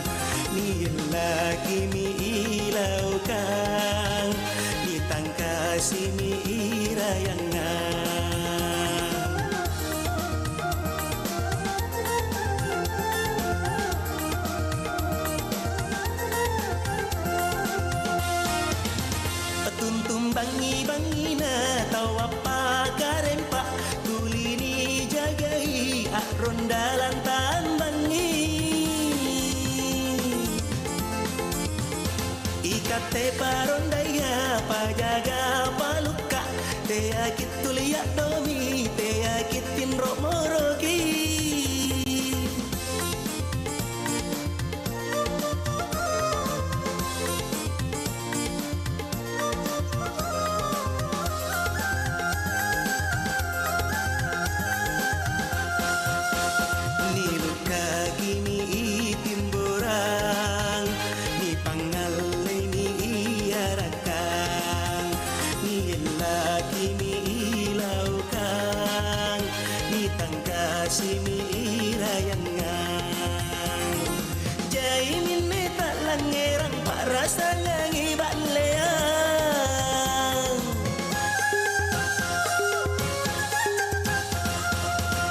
Speaker 3: lagi mi ilaukan ditangkasi mi irayangan bangi-bangi na tahu apa karempa kulini jagai rondalan tan bangi ikate parondaya pajaga paluka te akit tuliak domi te akitin romorogi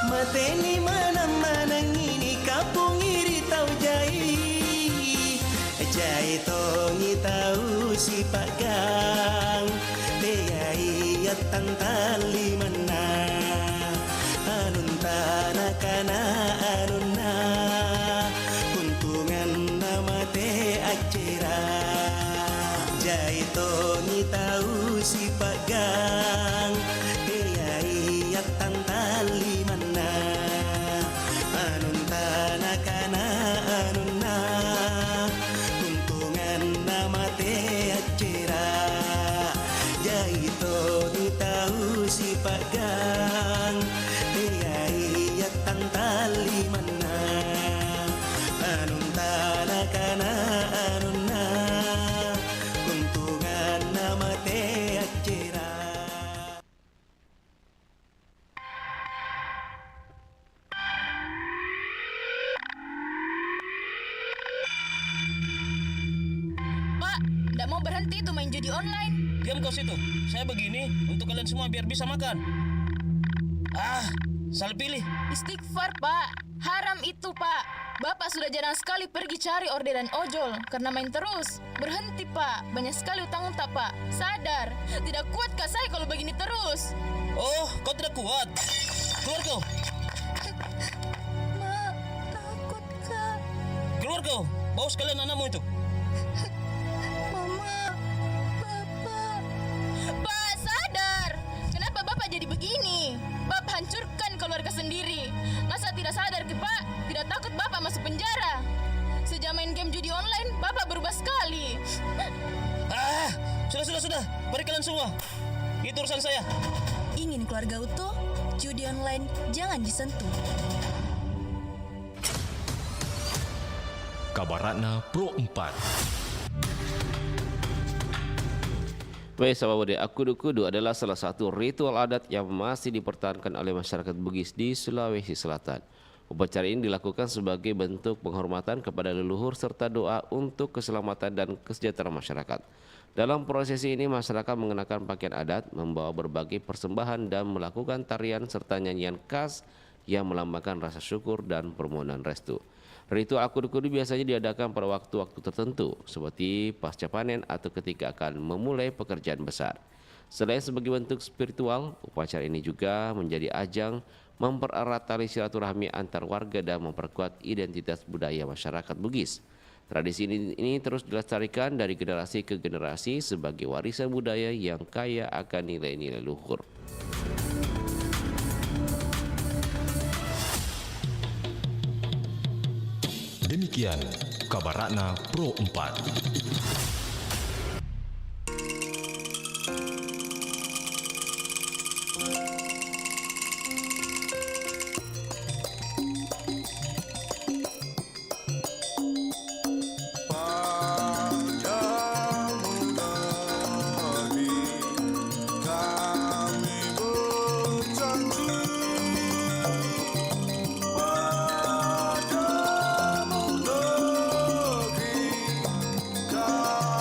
Speaker 3: Mateni mana-mana ngini kapung iri tau jai Jai tongi tau si pagang Deyai yatang tali mana Anun tanah kana anunna Untungan nama te acera Jai tongi tau si pagang Deyai yatang tali mana Anun tanah kana anunna Untungan nama te acera Jai tongi tau si pagang Deyai yatang tali mana Anun tanah kana anunna Untungan nama te acera.
Speaker 13: Pak, nggak mau berhenti tuh main judi online.
Speaker 14: Diam kau situ. Saya begini untuk kalian semua biar bisa makan. Salah pilih.
Speaker 13: Istighfar, Pak. Haram itu, Pak. Bapak sudah jarang sekali pergi cari orderan ojol karena main terus. Berhenti, Pak. Banyak sekali utang tak, Pak. Sadar. Tidak kuat kak saya kalau begini terus.
Speaker 14: Oh, kau tidak kuat. Keluar kau.
Speaker 13: Ma, takut, Kak.
Speaker 14: Keluar kau. Bawa sekalian anakmu itu.
Speaker 13: Mama, Bapak. Pak, sadar. Kenapa Bapak jadi begini? Bapak hancurkan keluarga sendiri. Masa tidak sadar, Pak? Tidak takut Bapak masuk penjara? Sejak main game judi online, Bapak berubah sekali.
Speaker 14: Sudah. Mari kalian semua. Itu urusan saya.
Speaker 6: Ingin keluarga utuh? Judi online jangan disentuh.
Speaker 4: Kabaratna Pro 4.
Speaker 5: Baik sahabat Bude, akudu-kudu adalah salah satu ritual adat yang masih dipertahankan oleh masyarakat Bugis di Sulawesi Selatan. Upacara ini dilakukan sebagai bentuk penghormatan kepada leluhur serta doa untuk keselamatan dan kesejahteraan masyarakat. Dalam prosesi ini masyarakat mengenakan pakaian adat, membawa berbagai persembahan dan melakukan tarian serta nyanyian khas yang melambangkan rasa syukur dan permohonan restu. Ritual akudu-kudu biasanya diadakan pada waktu-waktu tertentu seperti pasca panen atau ketika akan memulai pekerjaan besar. Selain sebagai bentuk spiritual, upacara ini juga menjadi ajang mempererat tali silaturahmi antar warga dan memperkuat identitas budaya masyarakat Bugis. Tradisi ini terus dilestarikan dari generasi ke generasi sebagai warisan budaya yang kaya akan nilai-nilai luhur.
Speaker 4: Demikian Kabaratna Pro 4.
Speaker 2: God.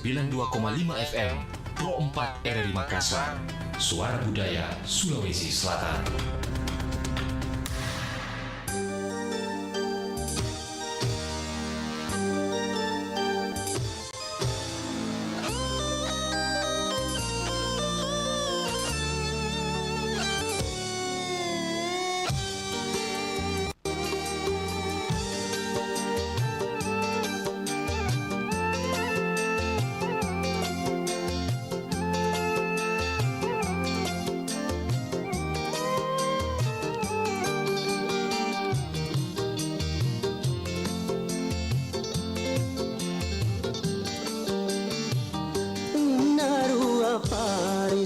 Speaker 4: 92,5 FM Pro 4 RRI Makassar. Suara Budaya Sulawesi Selatan.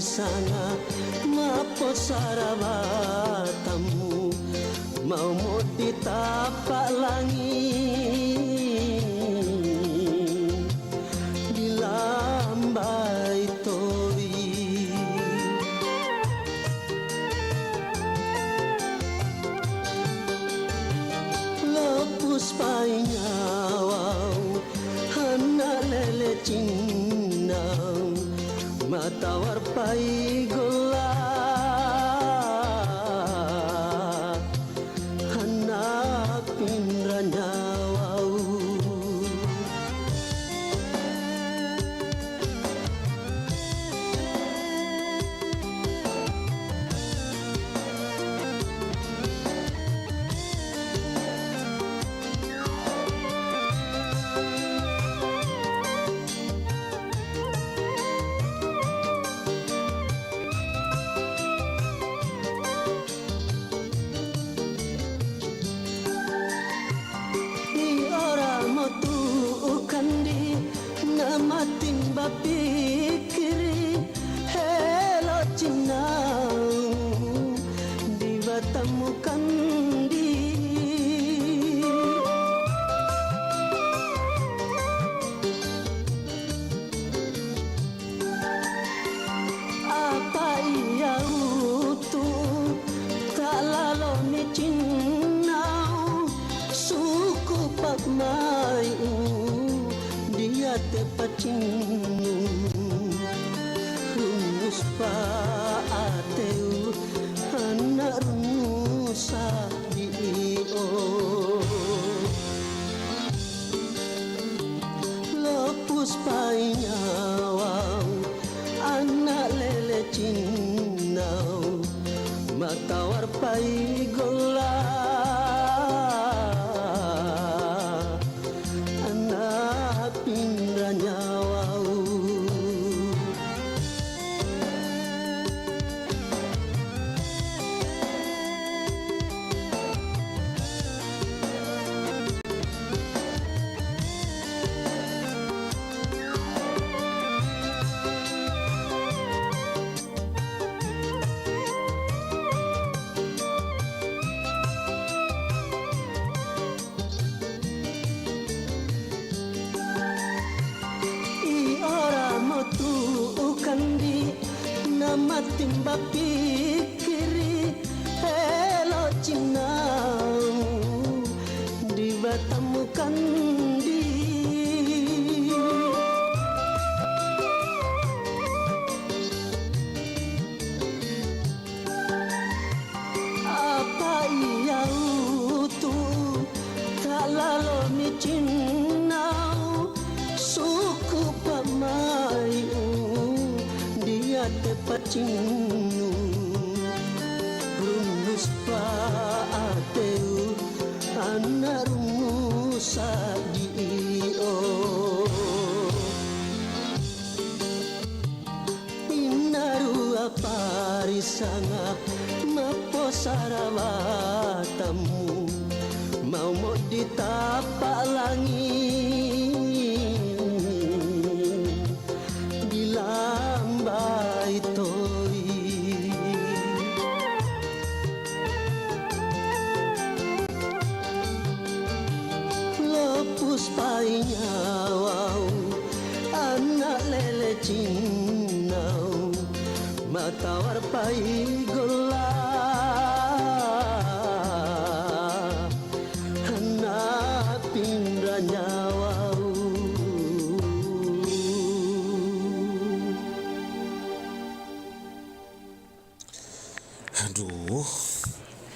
Speaker 3: Sana mapo sarawatamu mau di tapak langit di lambai tori lepus painya wau hana lele cinau matawar pai gola anak pindranya wau timba pikiri hello cinau di batamu kandi apa ia utuh tak lalu ni cinau suku pak mai dia tepat rumus paateu anak rusa dio lepus painya wau anak lele cinau matawar pai gola timba pikiri hello cinau di batamu kandi apa ia utuh tak lalu ni cinau suku pamayu dia tepat cingu rumus paateu anak rumusa dio inaru aparisanga mapo sarawatamu mau di tapak langit di lambai tori lepus painya wau anak lele cinau matawar pai gola anak pindranya wau
Speaker 15: Aduh,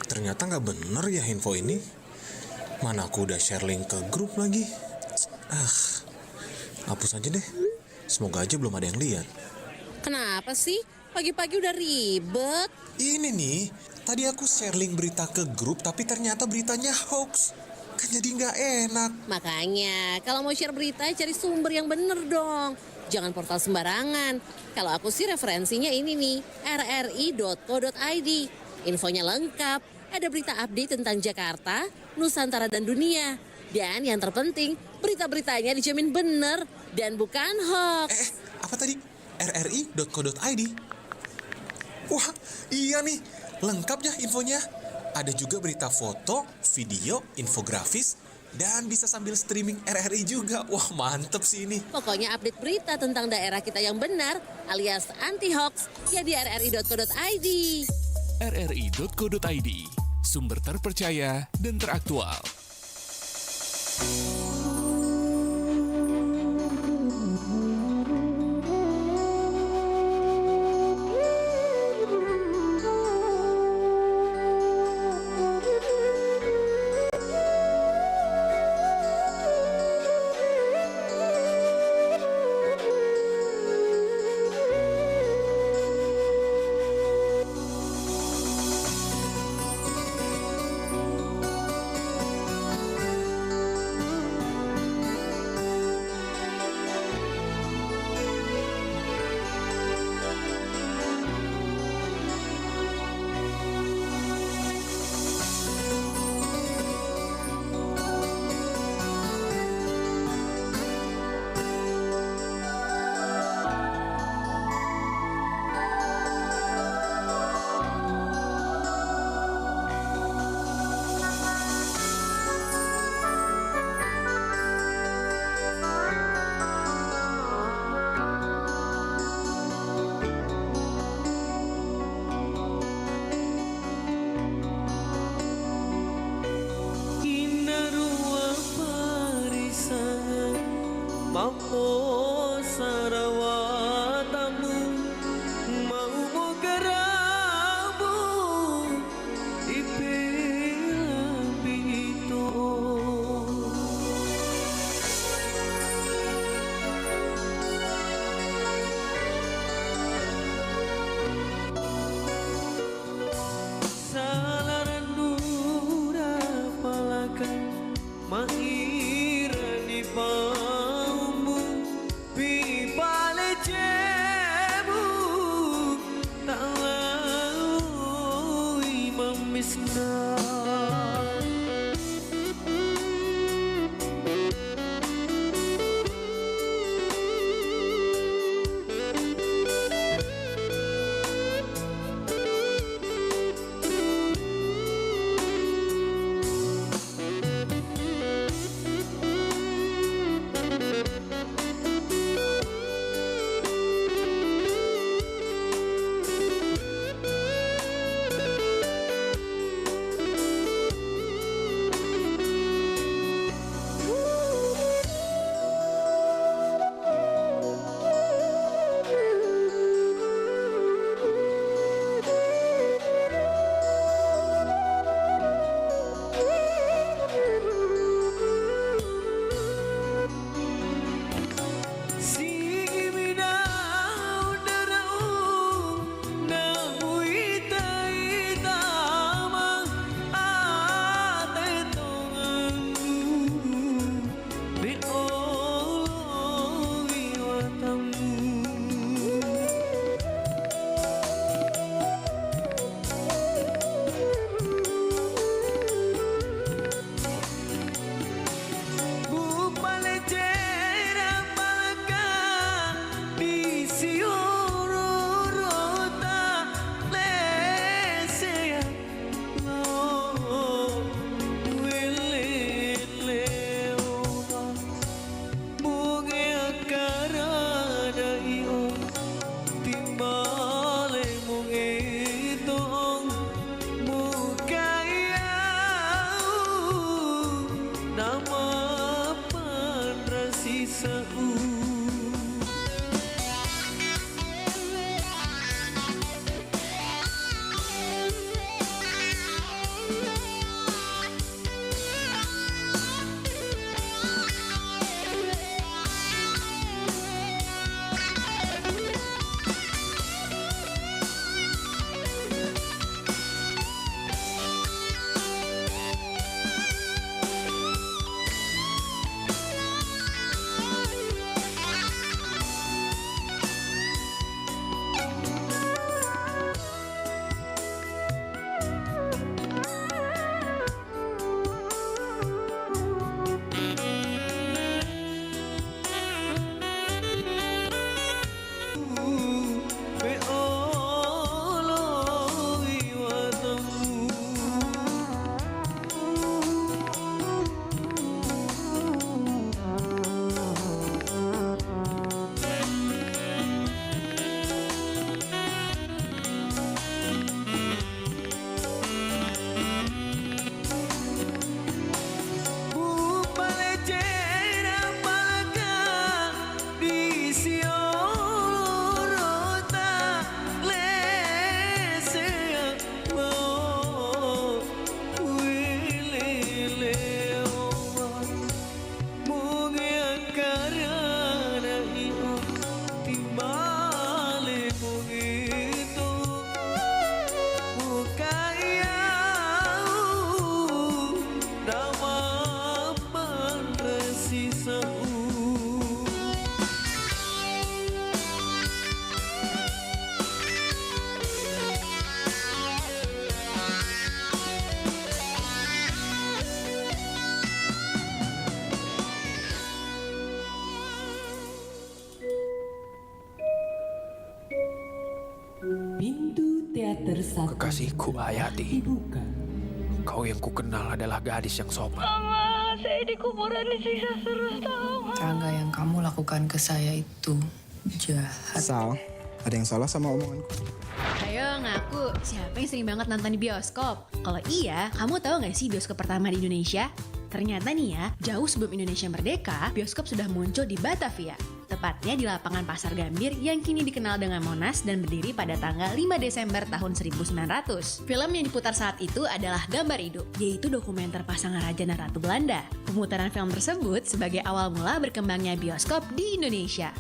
Speaker 15: ternyata nggak bener ya info ini. Mana aku udah share link ke grup lagi. Hapus aja deh. Semoga aja belum ada yang lihat.
Speaker 16: Kenapa sih? Pagi-pagi udah ribet.
Speaker 15: Ini nih, tadi aku share link berita ke grup tapi ternyata beritanya hoax. Kan jadi nggak enak.
Speaker 16: Makanya, kalau mau share berita cari sumber yang bener dong. Jangan portal sembarangan. Kalau aku sih referensinya ini nih, rri.co.id. Infonya lengkap, ada berita update tentang Jakarta, Nusantara dan dunia. Dan yang terpenting, berita-beritanya dijamin bener dan bukan hoax.
Speaker 15: Apa tadi? rri.co.id? Wah, iya nih, lengkap ya infonya. Ada juga berita foto, video, infografis, dan bisa sambil streaming RRI juga. Wah, mantep sih ini.
Speaker 16: Pokoknya update berita tentang daerah kita yang benar alias anti-hoax ya di rri.co.id.
Speaker 17: rri.co.id, sumber terpercaya dan teraktual.
Speaker 18: Kekasihku Hayati, kau yang kukenal adalah gadis yang sopan.
Speaker 13: Mama, saya di kuburan disiksa terus, tolong.
Speaker 19: Rangga, yang kamu lakukan ke saya itu jahat.
Speaker 20: Sal, ada yang salah sama omonganku?
Speaker 21: Ayo ngaku, siapa yang sering banget nonton di bioskop? Kalau iya, kamu tahu nggak sih bioskop pertama di Indonesia? Ternyata nih ya, jauh sebelum Indonesia merdeka, bioskop sudah muncul di Batavia. Tepatnya di lapangan Pasar Gambir yang kini dikenal dengan Monas dan berdiri pada tanggal 5 Desember tahun 1900. Film yang diputar saat itu adalah Gambar Hidup, yaitu dokumenter pasangan Raja dan Ratu Belanda. Pemutaran film tersebut sebagai awal mula berkembangnya bioskop di Indonesia.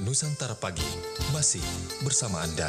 Speaker 17: Nusantara Pagi masih bersama Anda.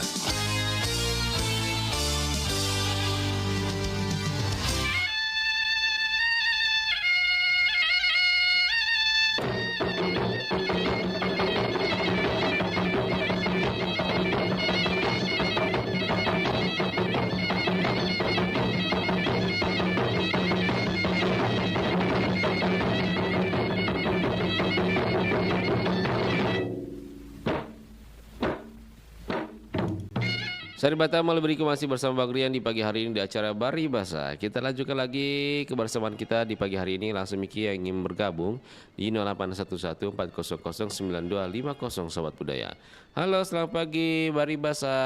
Speaker 5: Sari Batam Malberiku masih bersama Bang Rian di pagi hari ini di acara Bari Basa. Kita lanjutkan lagi kebersamaan kita di pagi hari ini. Langsung Miki yang ingin bergabung di 081140092550 Sobat Budaya. Halo, selamat pagi Bari Basa.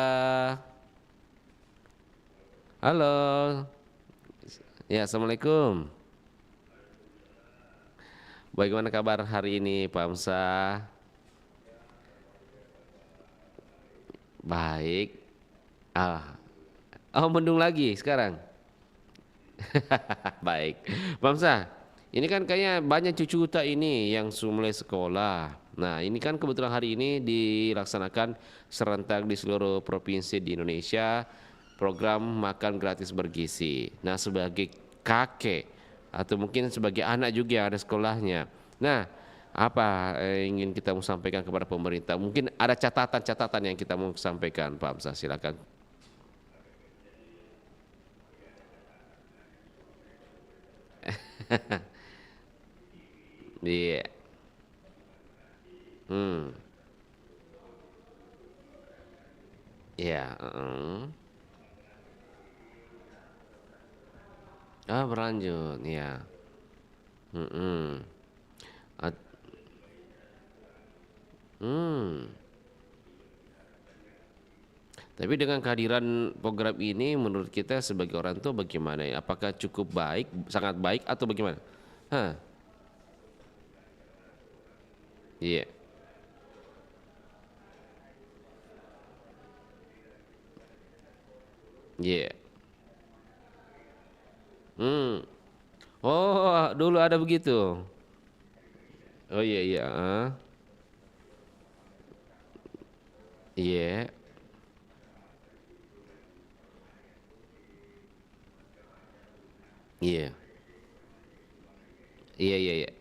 Speaker 5: Halo. Ya, Assalamualaikum. Bagaimana kabar hari ini Pak Amsa? Baik. Oh mendung lagi sekarang. Baik, Bamsa. Ini kan kayaknya banyak cucu kita ini yang mulai sekolah. Nah ini kan kebetulan hari ini dilaksanakan serentak di seluruh provinsi di Indonesia program makan gratis bergizi. Nah sebagai kakek atau mungkin sebagai anak juga yang ada sekolahnya. Nah apa ingin kita mau sampaikan kepada pemerintah? Mungkin ada catatan-catatan yang kita mau sampaikan, Pak Amsa, silakan. Iya. Iya. Berlanjut, ya. Tapi dengan kehadiran program ini menurut kita sebagai orang tua bagaimana ya? Apakah cukup baik, sangat baik atau bagaimana? Iya. Iya. Oh, dulu ada begitu. Oh iya iya. Iya. Iya. Iya iya iya.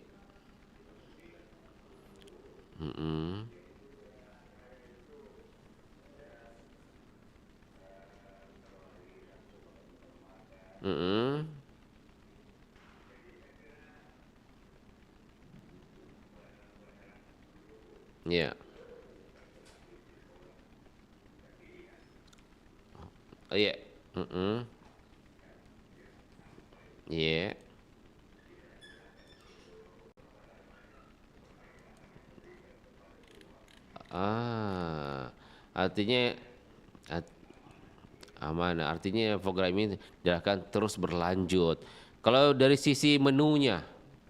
Speaker 5: Iya. Oh iya. Iya. Artinya aman. Artinya program ini akan terus berlanjut. Kalau dari sisi menunya,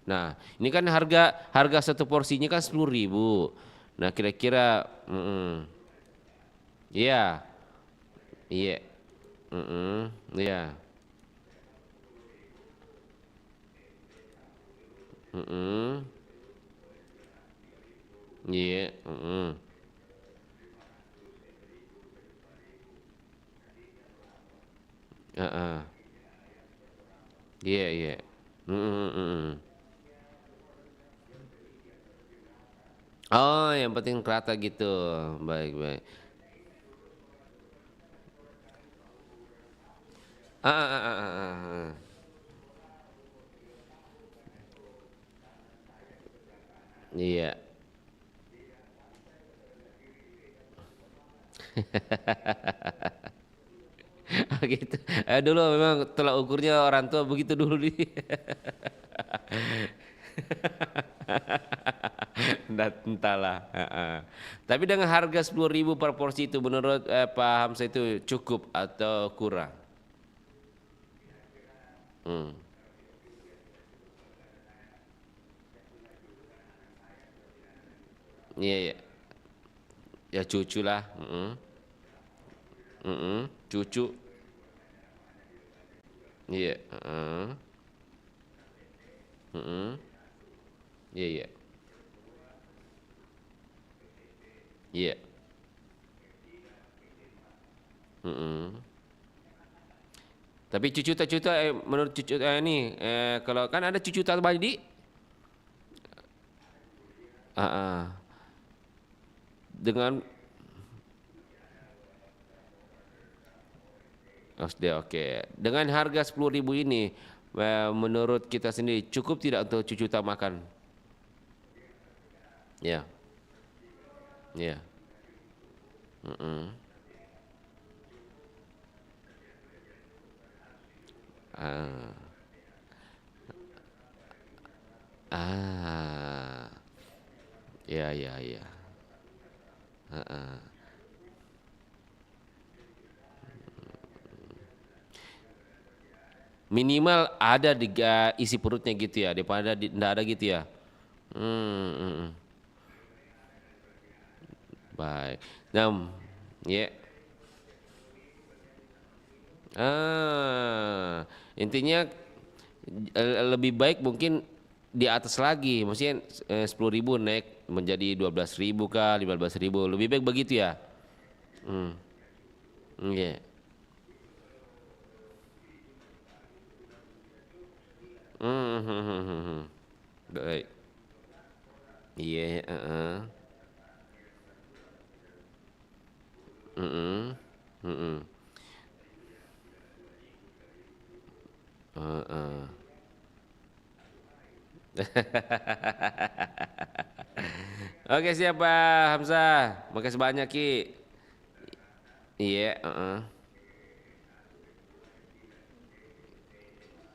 Speaker 5: nah ini kan harga satu porsinya kan 10.000. Nah kira-kira, iya, iya, iya, iya, iya, iya, Oh, yang penting rata gitu. Baik, baik. Iya. Gitu. Dulu memang tolak ukurnya orang tua begitu dulu nih. Entahlah. Tapi dengan harga 10.000 per porsi itu menurut Pak Hamzah itu cukup atau kurang? Iya, iya. Ya cucu lah. Cucu. Iya. Iya, iya. Iya. Tapi cucu tak cucu menurut cucu ini kalau kan ada cucu tak banyak dengan oke. Dengan harga 10.000 ini menurut kita sendiri cukup tidak untuk cucu tak makan? Ya. Ya. Ya, ya, ya. Minimal ada di isi perutnya gitu ya, daripada tidak ada gitu ya. Baik. Nah, ya. Intinya lebih baik mungkin di atas lagi, maksudnya 10.000 naik menjadi 12.000 kah, 15.000, lebih baik begitu ya. Iya. Baik. Iya, Oke, siap Pak Hamzah. Makasih banyak Ki. Iya,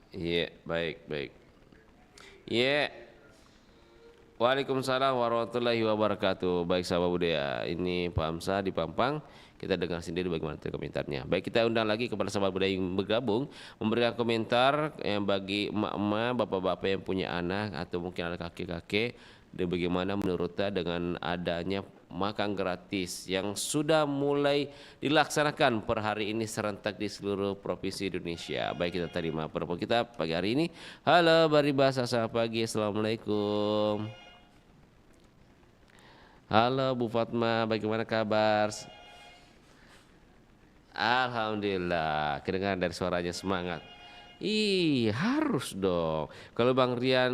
Speaker 5: Iya, baik, baik. Iya. Waalaikumsalam warahmatullahi wabarakatuh. Baik sahabat budaya, ini Pak Hamzah di Pampang. Kita dengar sendiri bagaimana komentarnya. Baik, kita undang lagi kepada sahabat budaya yang bergabung memberikan komentar yang bagi emak-emak, bapak-bapak yang punya anak atau mungkin ada kakek-kakek, dan bagaimana menurutnya dengan adanya makan gratis yang sudah mulai dilaksanakan per hari ini serentak di seluruh provinsi Indonesia. Baik, kita terima perempuan kita pagi hari ini. Halo Baribasa, selamat pagi, assalamualaikum. Halo Bu Fatma, bagaimana kabar? Alhamdulillah, kedengaran dari suaranya semangat. Harus dong. Kalau Bang Rian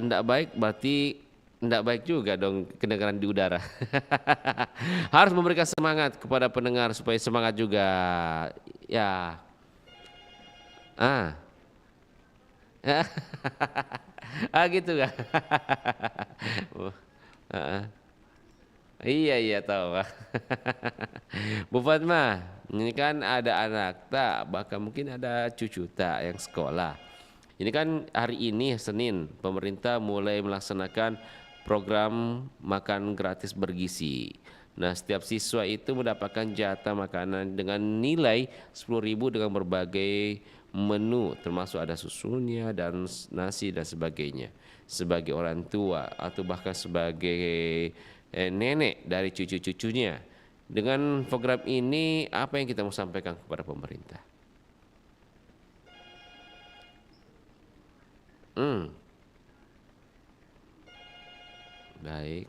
Speaker 5: ndak baik berarti ndak baik juga dong kedengaran di udara. Harus memberikan semangat kepada pendengar supaya semangat juga. Ya. Gitu kan. Iya tahu. Bu Fatma, ini kan ada anak tak, bahkan mungkin ada cucu tak yang sekolah. Ini kan hari ini Senin, pemerintah mulai melaksanakan program makan gratis bergizi. Nah, setiap siswa itu mendapatkan jatah makanan dengan nilai 10.000 dengan berbagai menu, termasuk ada susunya dan nasi dan sebagainya. Sebagai orang tua atau bahkan sebagai nenek dari cucu-cucunya. Dengan program ini apa yang kita mau sampaikan kepada pemerintah? Baik.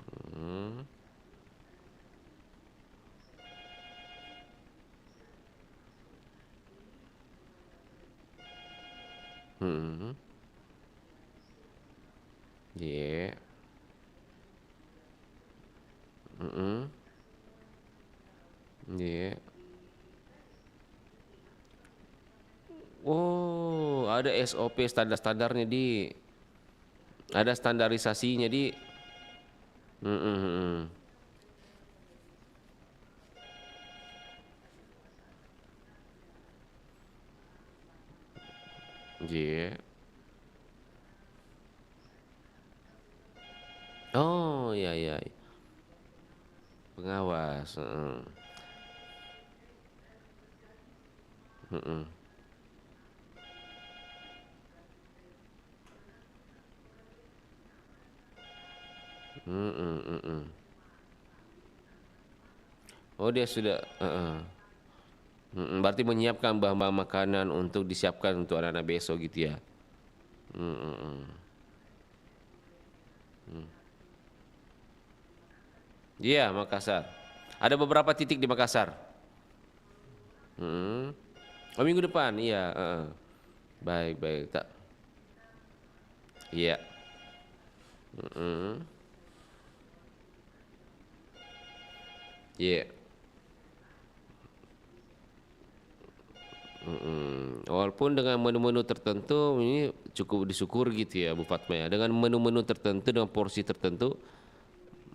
Speaker 5: Yeah. Yeah. Oh, ada SOP standar-standarnya ada standarisasinya Iya. Oh, iya iya. Pengawas, heeh. Heeh. Mhm mhm. Oh, dia sudah heeh. Berarti menyiapkan bahan-bahan makanan untuk disiapkan untuk anak-anak besok gitu ya? Mhm. Iya, Makassar. Ada beberapa titik di Makassar. Mhm. Oh, minggu depan, iya, heeh. Baik baik, tak. Iya. Mhm. Iya. Walaupun dengan menu-menu tertentu ini cukup disyukur gitu ya Bu Fatma ya. Dengan menu-menu tertentu dengan porsi tertentu.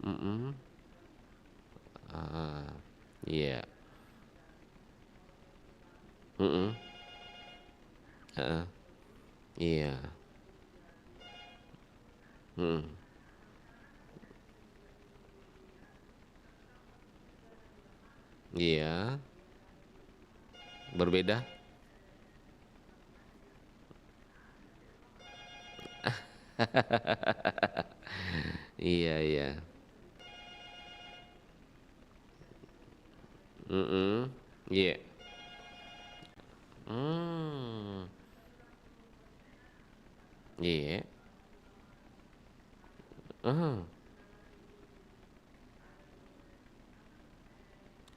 Speaker 5: Mhm. Ah, iya. Mhm. Heeh. Iya. Mhm. Iya. Berbeda? Iya iya. Mhm. Iya. Mmm. Iya. Ah.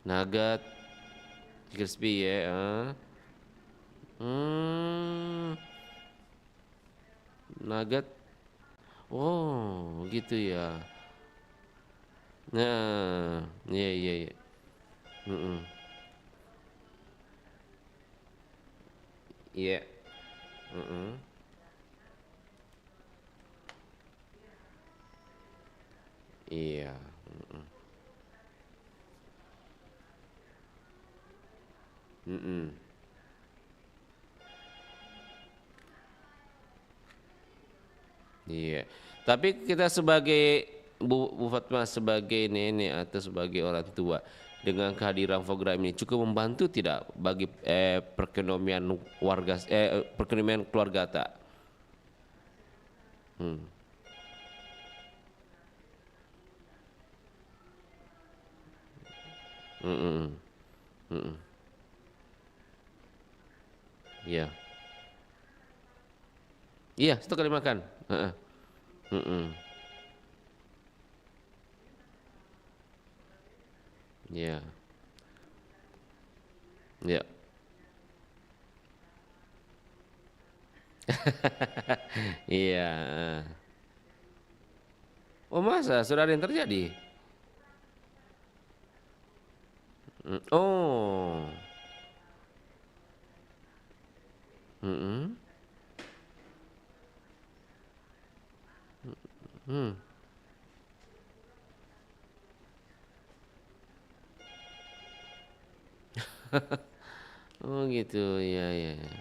Speaker 5: Nugget crispy ya, heeh. Nugget. Oh, gitu ya. Nah, iya iya iya. Mhm. Iya. Mhm. Iya, mhm. Mhm. Iya. Tapi kita sebagai Bu Fatma sebagai nenek atau sebagai orang tua dengan kehadiran program ini cukup membantu tidak bagi perekonomian warga perekonomian keluarga tak? Hmm. Mhm. Mhm. Iya. Iya, 1 kali makan. Heeh. Mhm. Iya. Iya. Iya, heeh. Oh, masa? Sudah ada yang terjadi? Oh. Mhm. Hmm. Oh, gitu. Iya iya iya.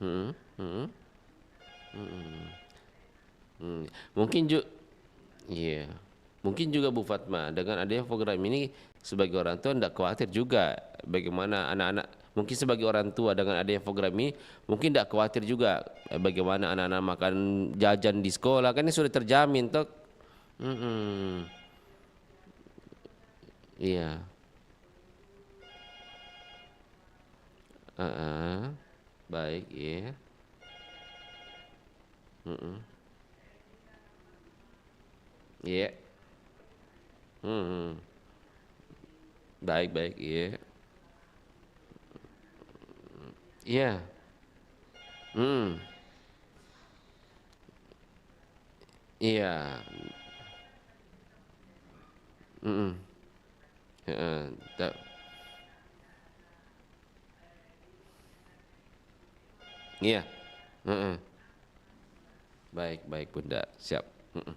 Speaker 5: Mhm mhm. Mhm. Mungkin iya. Mungkin juga Bu Fatma dengan adanya program ini sebagai orang tua ndak khawatir juga bagaimana anak-anak mungkin sebagai orang tua dengan adanya program ini mungkin ndak khawatir juga bagaimana anak-anak makan jajan di sekolah kan ini sudah terjamin toh. Mhm. Iya. Heeh. Baik, iya. Mhm. Iya. Mhm. Baik baik, iya. Iya. Mhm. Iya. Mhm. Heeh. Iya. Heeh. Baik baik Bunda, siap. Mhm.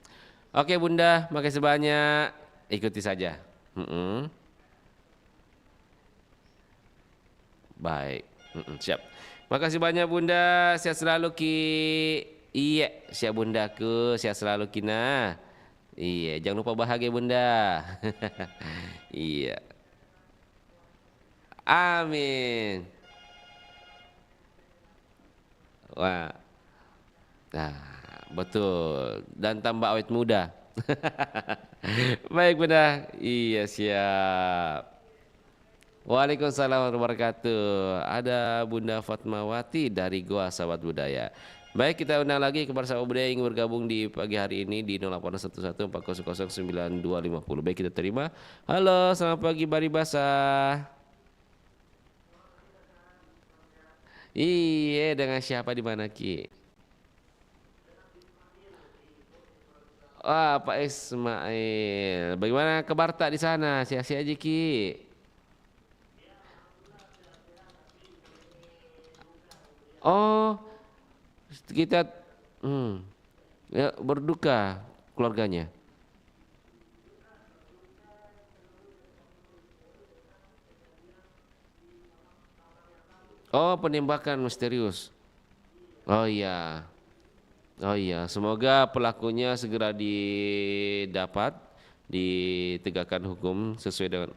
Speaker 5: Oke Bunda, makasih banyak. Ikuti saja. Mhm. Baik. Siap. Makasih banyak Bunda, sehat selalu Ki. Iya, siap Bundaku, sehat selalu Kina. Iya, jangan lupa bahagia Bunda. Iya. Amin. Wah. Nah, betul. Dan tambah awet muda. Baik Bunda. Iya, siap. Waalaikumsalam warahmatullahi wabarakatuh. Ada Bunda Fatmawati dari Goa Sahabat Budaya. Baik, kita undang lagi kepada sahabat budaya yang bergabung di pagi hari ini di 081140095250. Baik, kita terima. Halo, selamat pagi Bari Basah. Iya, dengan siapa di mana Ki? Wah, Pak Ismail. Bagaimana kabar tak di sana? Sehat-sehat aja Ki. Oh, kita ya, berduka keluarganya. Oh, penembakan misterius. Oh iya. Oh iya, semoga pelakunya segera didapat, ditegakkan hukum sesuai dengan.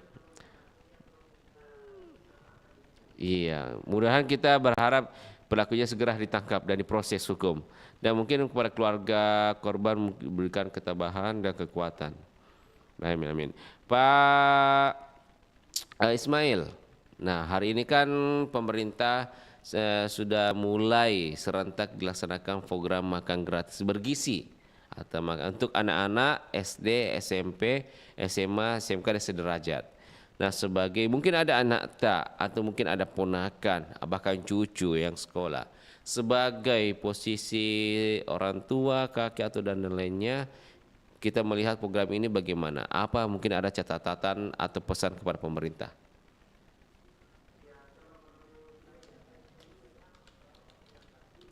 Speaker 5: Iya, mudah-mudahan kita berharap pelakunya segera ditangkap dan diproses hukum. Dan mungkin kepada keluarga korban memberikan ketabahan dan kekuatan. Amin, amin. Pak Ismail, nah hari ini kan pemerintah sudah mulai serentak dilaksanakan program makan gratis bergizi atau untuk anak-anak SD, SMP, SMA, SMK dan sederajat. Nah, sebagai mungkin ada anak tak atau mungkin ada ponakan, bahkan cucu yang sekolah. Sebagai posisi orang tua, kakek atau dan lainnya, kita melihat program ini bagaimana? Apa mungkin ada catatan atau pesan kepada pemerintah?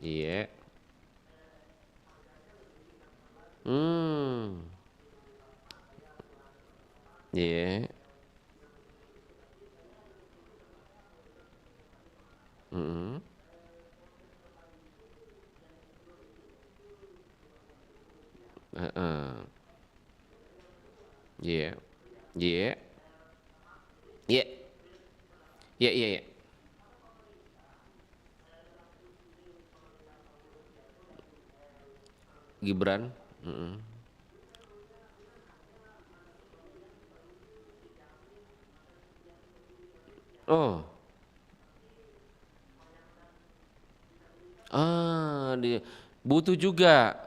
Speaker 5: Iya. Iya. Iya. Iya. Iya. Iya, iya, iya. Gibran. Oh. Dia butuh juga.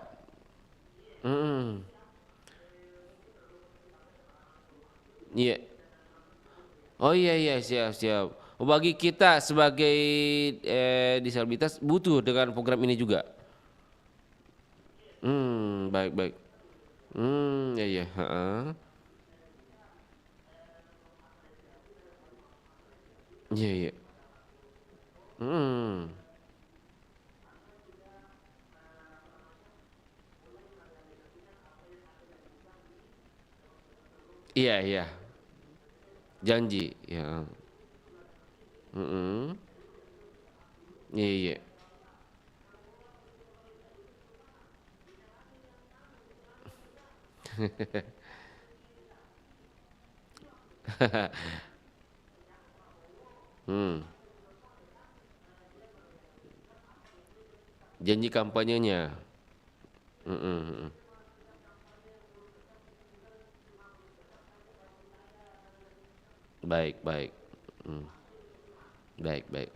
Speaker 5: Iya. Oh iya iya, siap siap. Bagi kita sebagai disabilitas butuh dengan program ini juga. Baik baik. Ya ya. Iya iya. Iya iya. Janji ya. Iya iya. Janji kampanyenya. Baik baik. Baik baik.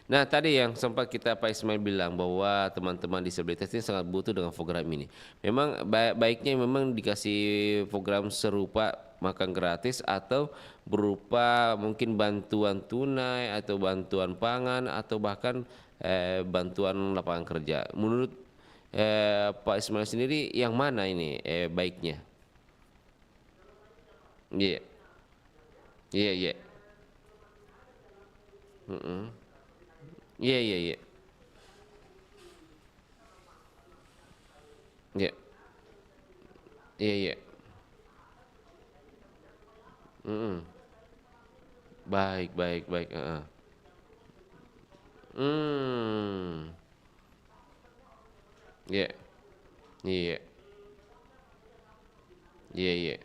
Speaker 5: Nah tadi yang sempat kita Pak Ismail bilang bahwa teman-teman disabilitas ini sangat butuh dengan program ini. Memang baiknya memang dikasih program serupa makan gratis atau berupa mungkin bantuan tunai atau bantuan pangan atau bahkan bantuan lapangan kerja. Menurut Pak Ismail sendiri yang mana ini baiknya? Iya, iya, iya. Iya iya iya. Iya. Iya iya. Baik, baik, baik. Iya. Iya. Iya, iya.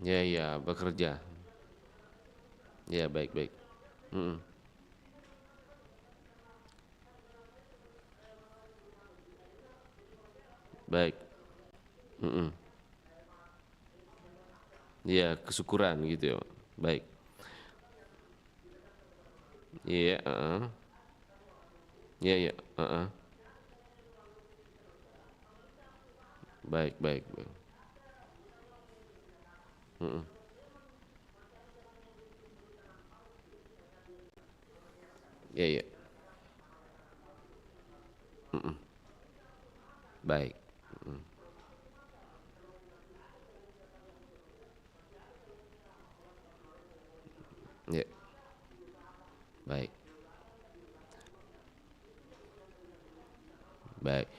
Speaker 5: Ya, ya, bekerja. Ya, baik, baik. Baik. Ya, kesyukuran gitu ya. Baik. Iya, Iya, iya, Baik, baik, baik. Iya, iya. Baik. Ya. Baik. Baik.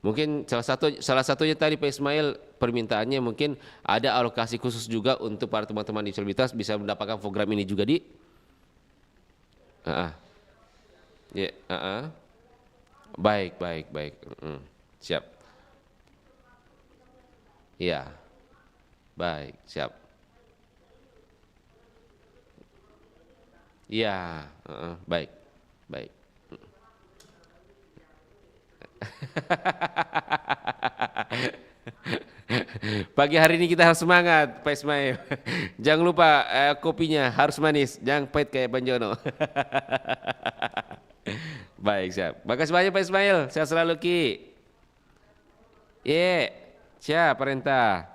Speaker 5: Mungkin salah satunya tadi Pak Ismail permintaannya mungkin ada alokasi khusus juga untuk para teman-teman disabilitas bisa mendapatkan program ini juga di. Ya, Baik, baik, baik. Siap. Iya. Baik, siap. Iya, baik, baik. Pagi hari ini kita harus semangat, Pak Ismail. Jangan lupa kopinya harus manis, jangan pahit kayak Banjono. Baik, siap. Makasih banyak Pak Ismail, sehat selalu Ki. Siap perintah.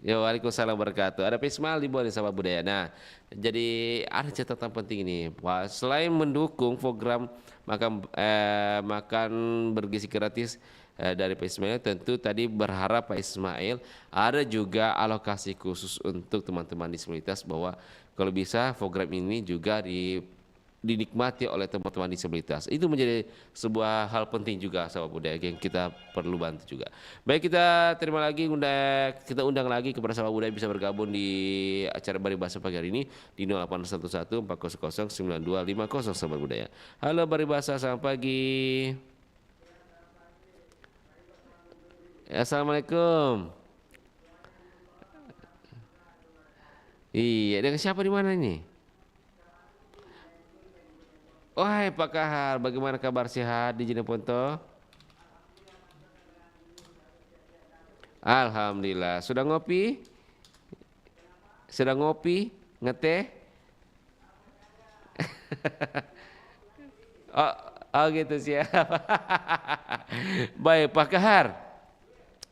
Speaker 5: Ya, waalaikumsalam wabarakatuh. Ada Pak Ismail di bawah Sabah Budaya. Nah, jadi ada catatan penting ini. Wah, selain mendukung program makan bergizi gratis dari Pak Ismail, tentu tadi berharap Pak Ismail ada juga alokasi khusus untuk teman-teman disabilitas bahwa kalau bisa program ini juga dinikmati oleh teman-teman disabilitas. Itu menjadi sebuah hal penting juga sahabat budaya yang kita perlu bantu juga. Baik, kita terima lagi kita undang lagi kepada sahabat budaya bisa bergabung di acara Bari Bahasa pagi hari ini di 0811 400 9250 sahabat budaya. Halo Bari Bahasa, selamat pagi. Assalamualaikum. Iya, dengan siapa di mana ini? Wahai Pak Kahar, bagaimana kabar, sehat di Jeneponto? Alhamdulillah. Sudah ngopi? Sudah ngopi? Ngeteh? oh gitu, siap. Baik Pak Kahar.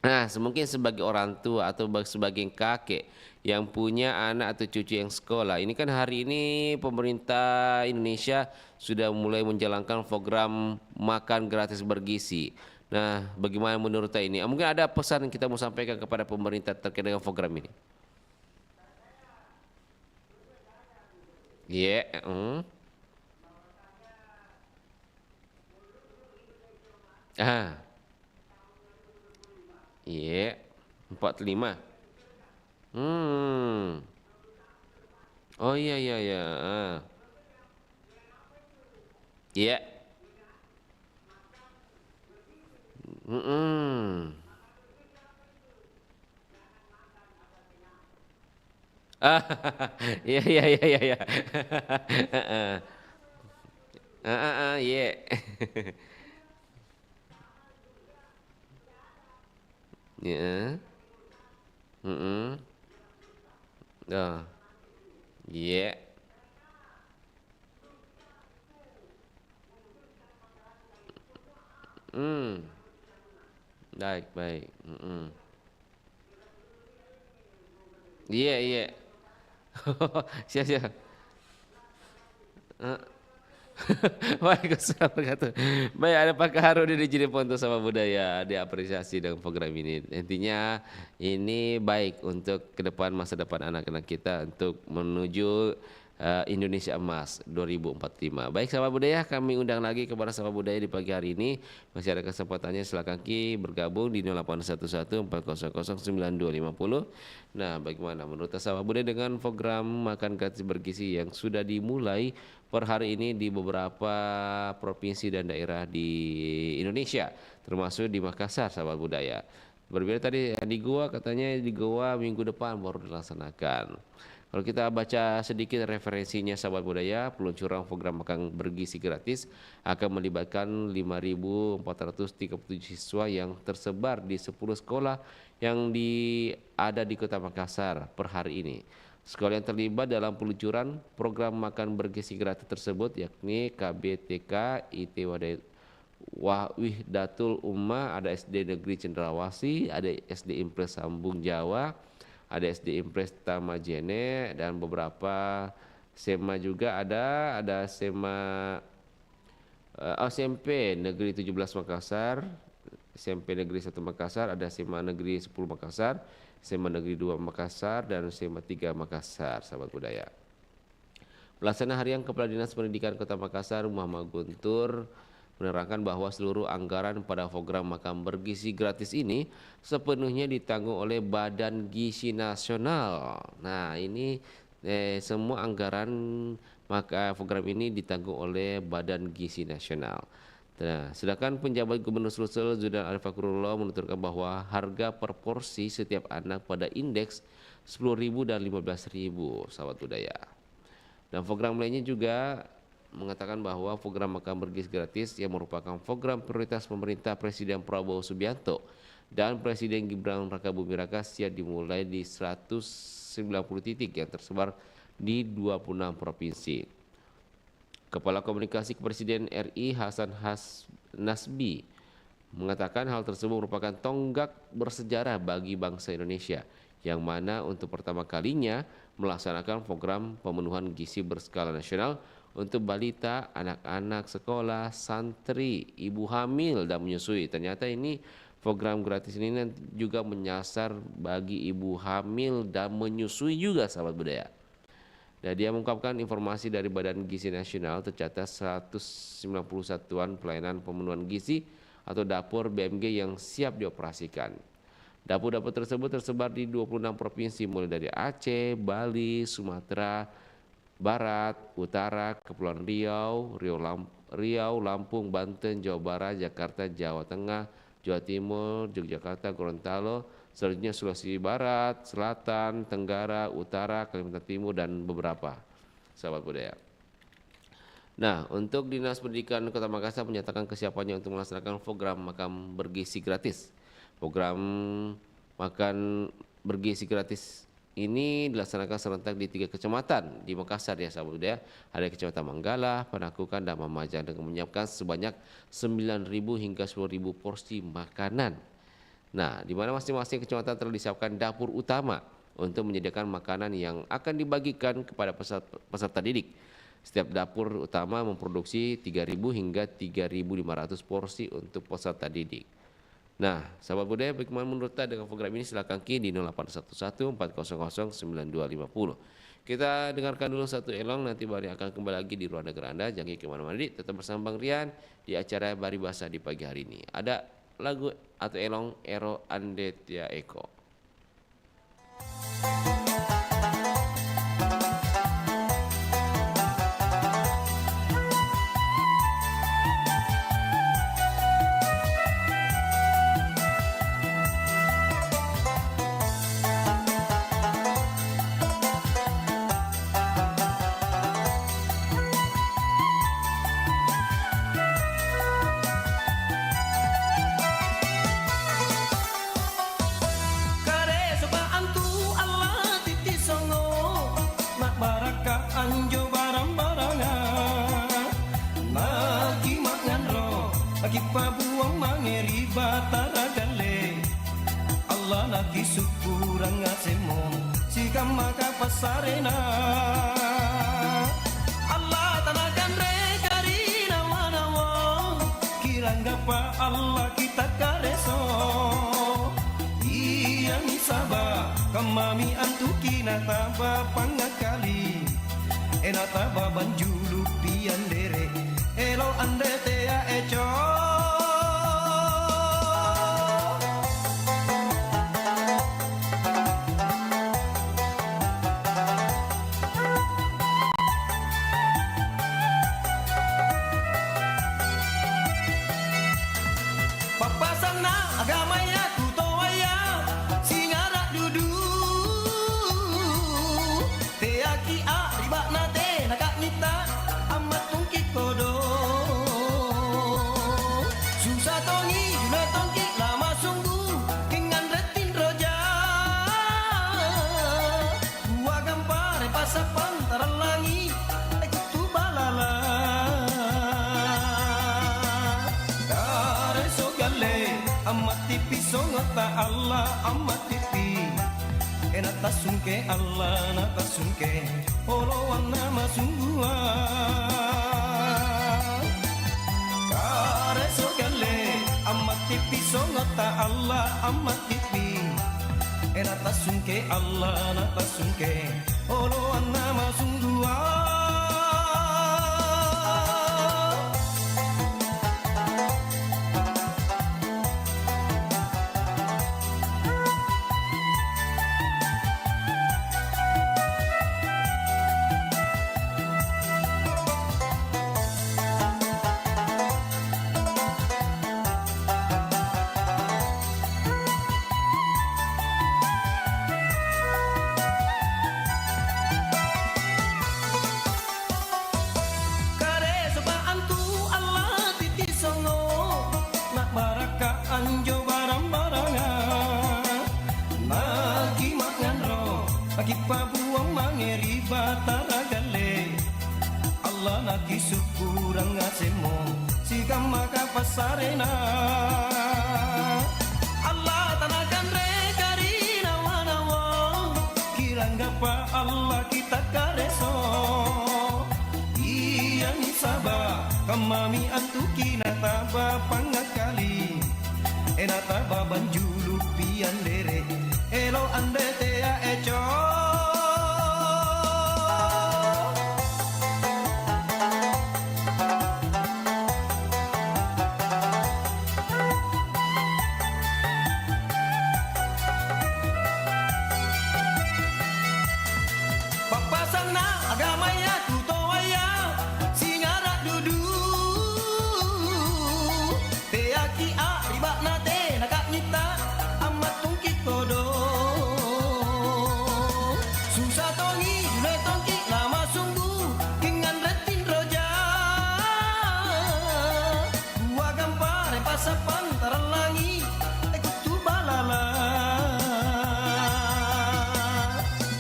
Speaker 5: Nah, mungkin sebagai orang tua atau sebagai kakek yang punya anak atau cucu yang sekolah, ini kan hari ini pemerintah Indonesia sudah mulai menjalankan program makan gratis bergizi. Nah, bagaimana menurut ini? Mungkin ada pesan yang kita mau sampaikan kepada pemerintah terkait dengan program ini. Iya, 45. Oh iya. Iya. Iya. Iya. Ya. Iya. Baik. Iya. Siap. Waalaikumsalam warahmatullahi wabarakatuh. Baik, ada Pak Kaharudin di Jeneponto sama budaya, diapresiasi dengan program ini. Intinya ini baik untuk ke depan, masa depan anak-anak kita untuk menuju Indonesia Emas 2045. Baik sahabat budaya, kami undang lagi kepada sahabat budaya di pagi hari ini. Masih ada kesempatannya, silakan Ki bergabung di 0811 400 9250. Nah, bagaimana menurut sahabat budaya dengan program makan gratis bergizi yang sudah dimulai per hari ini di beberapa provinsi dan daerah di Indonesia, termasuk di Makassar sahabat budaya. Berbeda tadi di Goa, katanya di Goa minggu depan baru dilaksanakan. Kalau kita baca sedikit referensinya sahabat budaya, peluncuran program makan bergizi gratis akan melibatkan 5.437 siswa yang tersebar di 10 sekolah yang ada di Kota Makassar per hari ini. Sekolah yang terlibat dalam peluncuran program makan bergizi gratis tersebut yakni KBTK IT Wahdatul Ummah, ada SD Negeri Cendrawasih, ada SD Impres Sambung Jawa, ada SD Impres Tamajene, dan beberapa SEMA juga ada SEMA SMP Negeri 17 Makassar, SMP Negeri 1 Makassar, ada SEMA Negeri 10 Makassar, SEMA Negeri 2 Makassar, dan SEMA 3 Makassar, sahabat budaya. Pelaksana Harian Kepala Dinas Pendidikan Kota Makassar, Muhammad Guntur, menerangkan bahwa seluruh anggaran pada program makan bergizi gratis ini sepenuhnya ditanggung oleh Badan Gizi Nasional. Nah, ini semua anggaran maka program ini ditanggung oleh Badan Gizi Nasional. Nah, sedangkan penjabat Gubernur Sulsel Zudan Arif Fakrullah menuturkan bahwa harga per porsi setiap anak pada indeks 10.000 dan 15.000, sahabat budaya. Dan program lainnya juga mengatakan bahwa program makan bergizi gratis yang merupakan program prioritas pemerintah Presiden Prabowo Subianto dan Presiden Gibran Rakabuming Raka siap dimulai di 190 titik yang tersebar di 26 provinsi. Kepala Komunikasi Presiden RI Hasan Nasbi mengatakan hal tersebut merupakan tonggak bersejarah bagi bangsa Indonesia yang mana untuk pertama kalinya melaksanakan program pemenuhan gizi berskala nasional untuk balita, anak-anak sekolah, santri, ibu hamil dan menyusui. Ternyata ini program gratis ini juga menyasar bagi ibu hamil dan menyusui juga, sahabat budaya. Dan dia mengungkapkan informasi dari Badan Gizi Nasional tercatat 190 satuan pelayanan pemenuhan gizi atau dapur BMG yang siap dioperasikan. Dapur-dapur tersebut tersebar di 26 provinsi mulai dari Aceh, Bali, Sumatera Barat, Utara, Kepulauan Riau, Lampung, Banten, Jawa Barat, Jakarta, Jawa Tengah, Jawa Timur, Yogyakarta, Gorontalo, selanjutnya Sulawesi Barat, Selatan, Tenggara, Utara, Kalimantan Timur, dan beberapa, sahabat budaya. Nah, untuk Dinas Pendidikan Kota Makassar menyatakan kesiapannya untuk melaksanakan program makan bergizi gratis. Program makan bergizi gratis ini dilaksanakan serentak di 3 kecamatan di Makassar ya sahabat budaya. Ada Kecamatan Manggala, Panakukan, dan Mamajang dengan menyiapkan sebanyak 9.000 hingga 10.000 porsi makanan. Nah, di mana masing-masing kecamatan telah disiapkan dapur utama untuk menyediakan makanan yang akan dibagikan kepada peserta didik. Setiap dapur utama memproduksi 3.000 hingga 3.500 porsi untuk peserta didik. Nah, sahabat budaya, bagaimana menurut Anda dengan program ini? Silakan Ki di 0811 400 9250. Kita dengarkan dulu satu elong, nanti baru akan kembali lagi di ruang dengar Anda. Jangan kemana-mana, tetap bersama Bang Rian di acara Bari Bahasa di pagi hari ini. Ada lagu atau elong Ero Andetia Eko.
Speaker 2: Syukuran ngasemo jika maka pasarena Allah tanakan rekari nawa-nawa kirangga Allah kita kareso iya misaba kamami antukina taba pangakali enata baban julu pian dere elo ande tea eco papasana agamanya tutoaya singara dudu teaki a ribak nate nakak nita amat tungki kodo susah tongi juna tongki lama sungguh kingan retin roja gua gampar pasapan teralangi ikut tu balala kare sogale amat tipi songota Allah amat tipi enata sungke Allah nata sungke olowan nama sunggua kare sogale amat tipi songota Allah amat tipi enata sungke Allah nata sungke olowan nama sunggua anjo barang-barangan Maki makan roh Bagi pabuang mangeri batara gale Allah naki syukurang ngasemo Sikam maka pasarena Allah tanakan rekari nawa-nawa Kirang gapa Allah kita kareso Iya ni sabah Kamami antuki nataba pangakali enata baban julu pian dere elo ande tea eco papasana agamanya tutoaya singara dudu teaki a ribak nate nakak nita amat tungki kodo susah tongi jule tongki lama sungguh kingan retin roja gua gampar pasapan teralangi ikut tu balala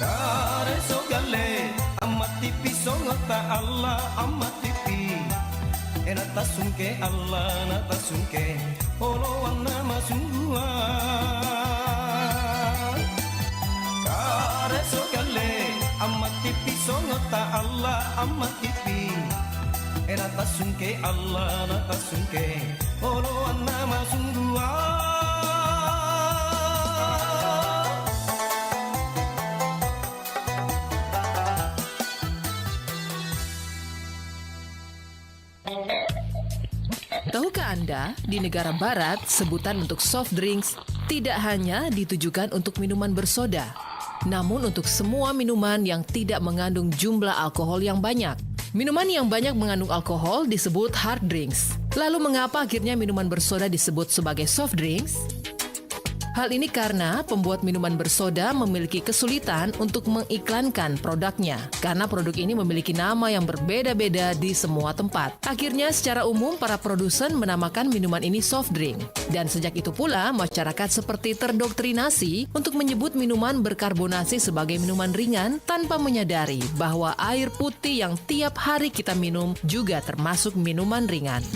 Speaker 2: kare sogale amat tipi songota Allah amat tipi enata sungke Allah nata sungke olowan nama sunggua kare sogale amat tipi songota Allah amat tipi enata sungke Allah nata sungke olowan nama sunggua
Speaker 1: Tahukah Anda, di negara barat, sebutan untuk soft drinks tidak hanya ditujukan untuk minuman bersoda, namun untuk semua minuman yang tidak mengandung jumlah alkohol yang banyak. Minuman yang banyak mengandung alkohol disebut hard drinks. Lalu mengapa akhirnya minuman bersoda disebut sebagai soft drinks? Hal ini karena pembuat minuman bersoda memiliki kesulitan untuk mengiklankan produknya, karena produk ini memiliki nama yang berbeda-beda di semua tempat. Akhirnya secara umum para produsen menamakan minuman ini soft drink. Dan sejak itu pula masyarakat seperti terdoktrinasi untuk menyebut minuman berkarbonasi sebagai minuman ringan tanpa menyadari bahwa air putih yang tiap hari kita minum juga termasuk minuman ringan.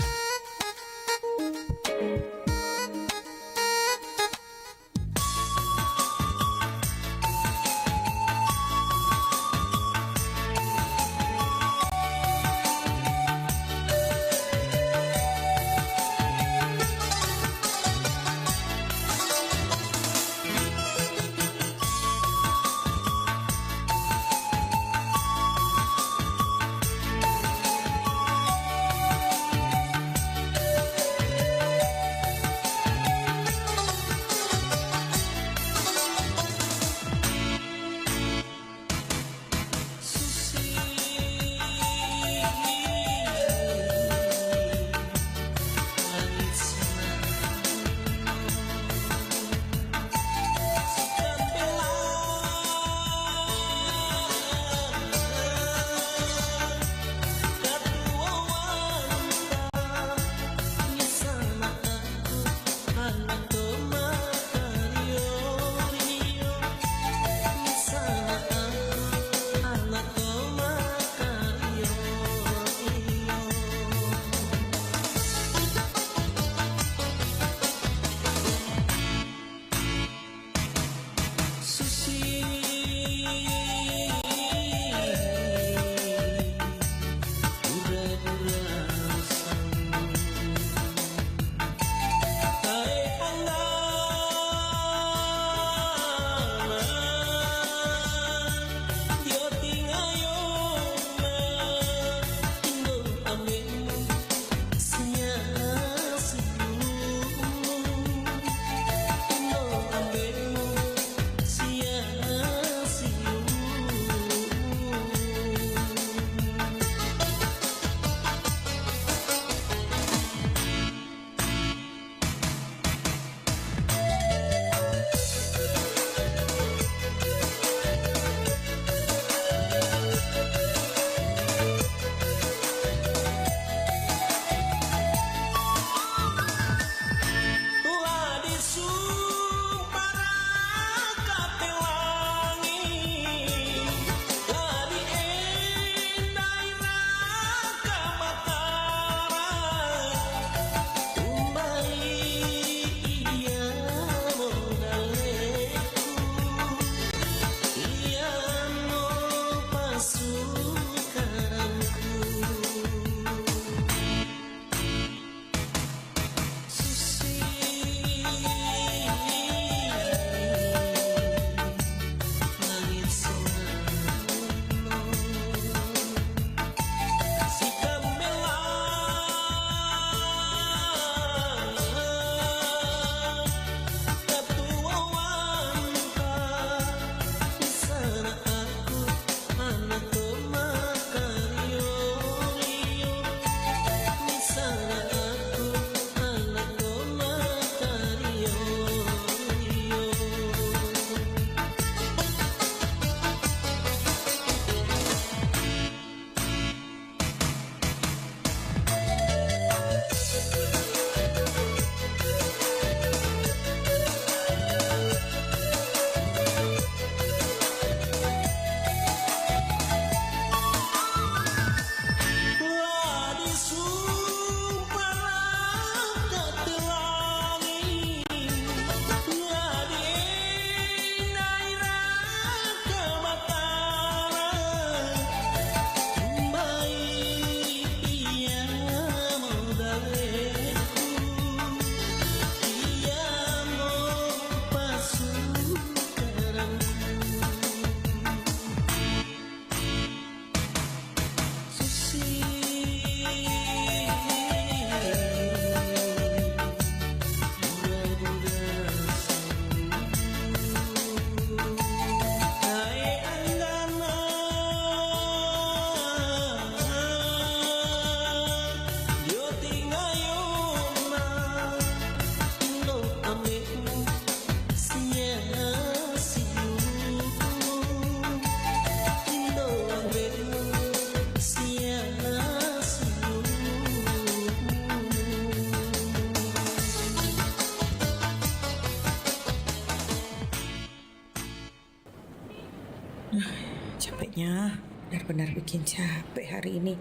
Speaker 7: Capeknya, benar-benar bikin capek hari ini.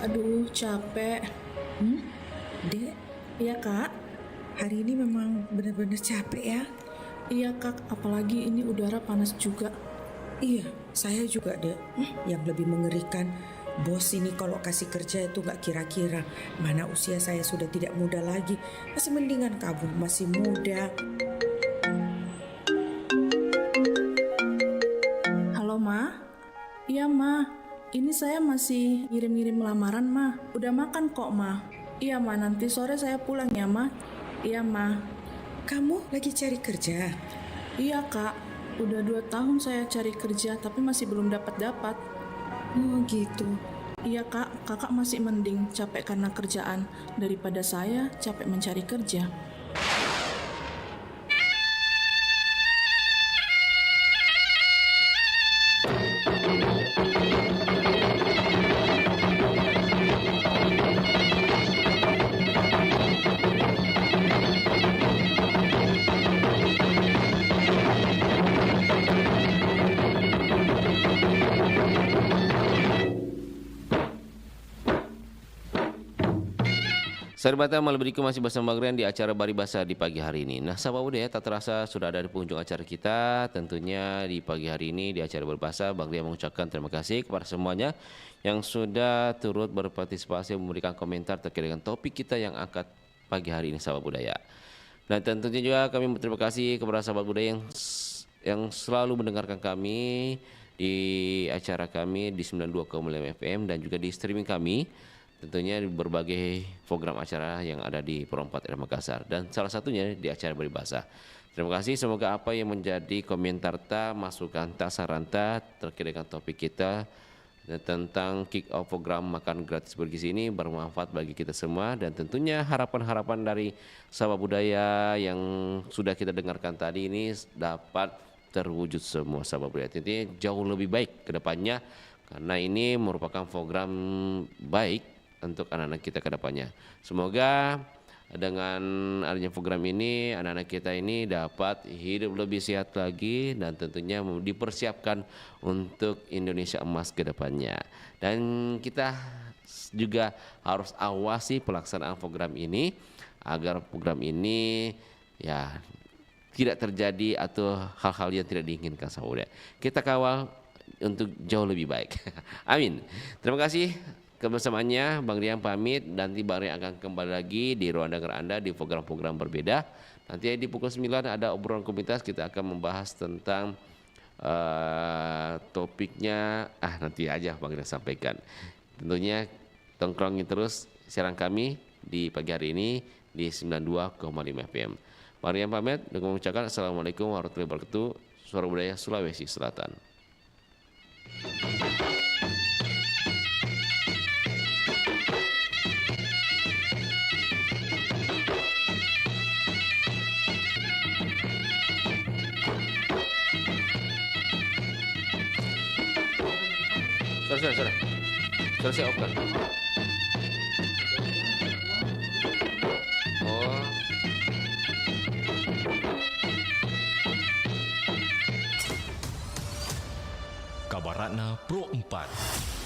Speaker 22: Aduh, capek.
Speaker 7: Dek,
Speaker 22: Iya, Kak.
Speaker 7: hari ini memang benar-benar capek ya?
Speaker 22: Iya, Kak. Apalagi ini udara panas juga.
Speaker 7: Iya, saya juga, Dek. Yang lebih mengerikan, bos ini kalau kasih kerja itu gak kira-kira. Mana usia saya sudah tidak muda lagi. Masih mendingan kamu masih muda.
Speaker 22: Halo, Ma. Iya, Ma. Ini saya masih ngirim-ngirim lamaran, Ma. Udah makan kok, Ma. Iya, Ma. Nanti sore saya pulang ya, Ma. Iya, Ma.
Speaker 7: Kamu lagi cari kerja?
Speaker 22: Iya, Kak. Udah 2 tahun saya cari kerja, tapi masih belum dapat-dapat.
Speaker 7: Oh, gitu.
Speaker 22: Iya, Kak. Kakak masih mending capek karena kerjaan daripada saya capek mencari kerja.
Speaker 5: Sahabat Malam Beriku masih bersama Bang Rian di acara Baribasa di pagi hari ini. Nah, sahabat budaya, tak terasa sudah ada di penghujung acara kita. Tentunya di pagi hari ini di acara Baribasa, Bang Rian mengucapkan terima kasih kepada semuanya yang sudah turut berpartisipasi memberikan komentar terkait dengan topik kita yang angkat pagi hari ini, sahabat budaya. Nah, tentunya juga kami berterima kasih kepada sahabat budaya yang selalu mendengarkan kami di acara kami di 92,5 FM dan juga di streaming kami. Tentunya di berbagai program acara yang ada di Pro 4 RRI Makassar dan salah satunya di acara Baribasa. Terima kasih, semoga apa yang menjadi komentar masukan saran terkait dengan topik kita tentang kick off program makan gratis bergizi ini bermanfaat bagi kita semua dan tentunya harapan-harapan dari sahabat budaya yang sudah kita dengarkan tadi ini dapat terwujud semua, sahabat budaya. Tentunya jauh lebih baik ke depannya karena ini merupakan program baik untuk anak-anak kita ke depannya. Semoga dengan adanya program ini anak-anak kita ini dapat hidup lebih sehat lagi dan tentunya dipersiapkan untuk Indonesia emas ke depannya. Dan kita juga harus awasi pelaksanaan program ini agar program ini ya tidak terjadi atau hal-hal yang tidak diinginkan, saudara. Kita kawal untuk jauh lebih baik. Amin. Terima kasih. Kebersamaannya Bang Rian pamit, nanti Bang Rian akan kembali lagi di ruang dengar Anda di program-program berbeda. Nanti di pukul 9 ada obrolan komunitas, kita akan membahas tentang topiknya nanti aja Bang Rian sampaikan. Tentunya tongkrongin terus siaran kami di pagi hari ini di 92,5 FM. Bang Rian pamit dengan mengucapkan Assalamualaikum warahmatullahi wabarakatuh. Suara Budaya Sulawesi Selatan. Sudah saya off kan? Oh.
Speaker 17: Kabar Ratna Pro 4.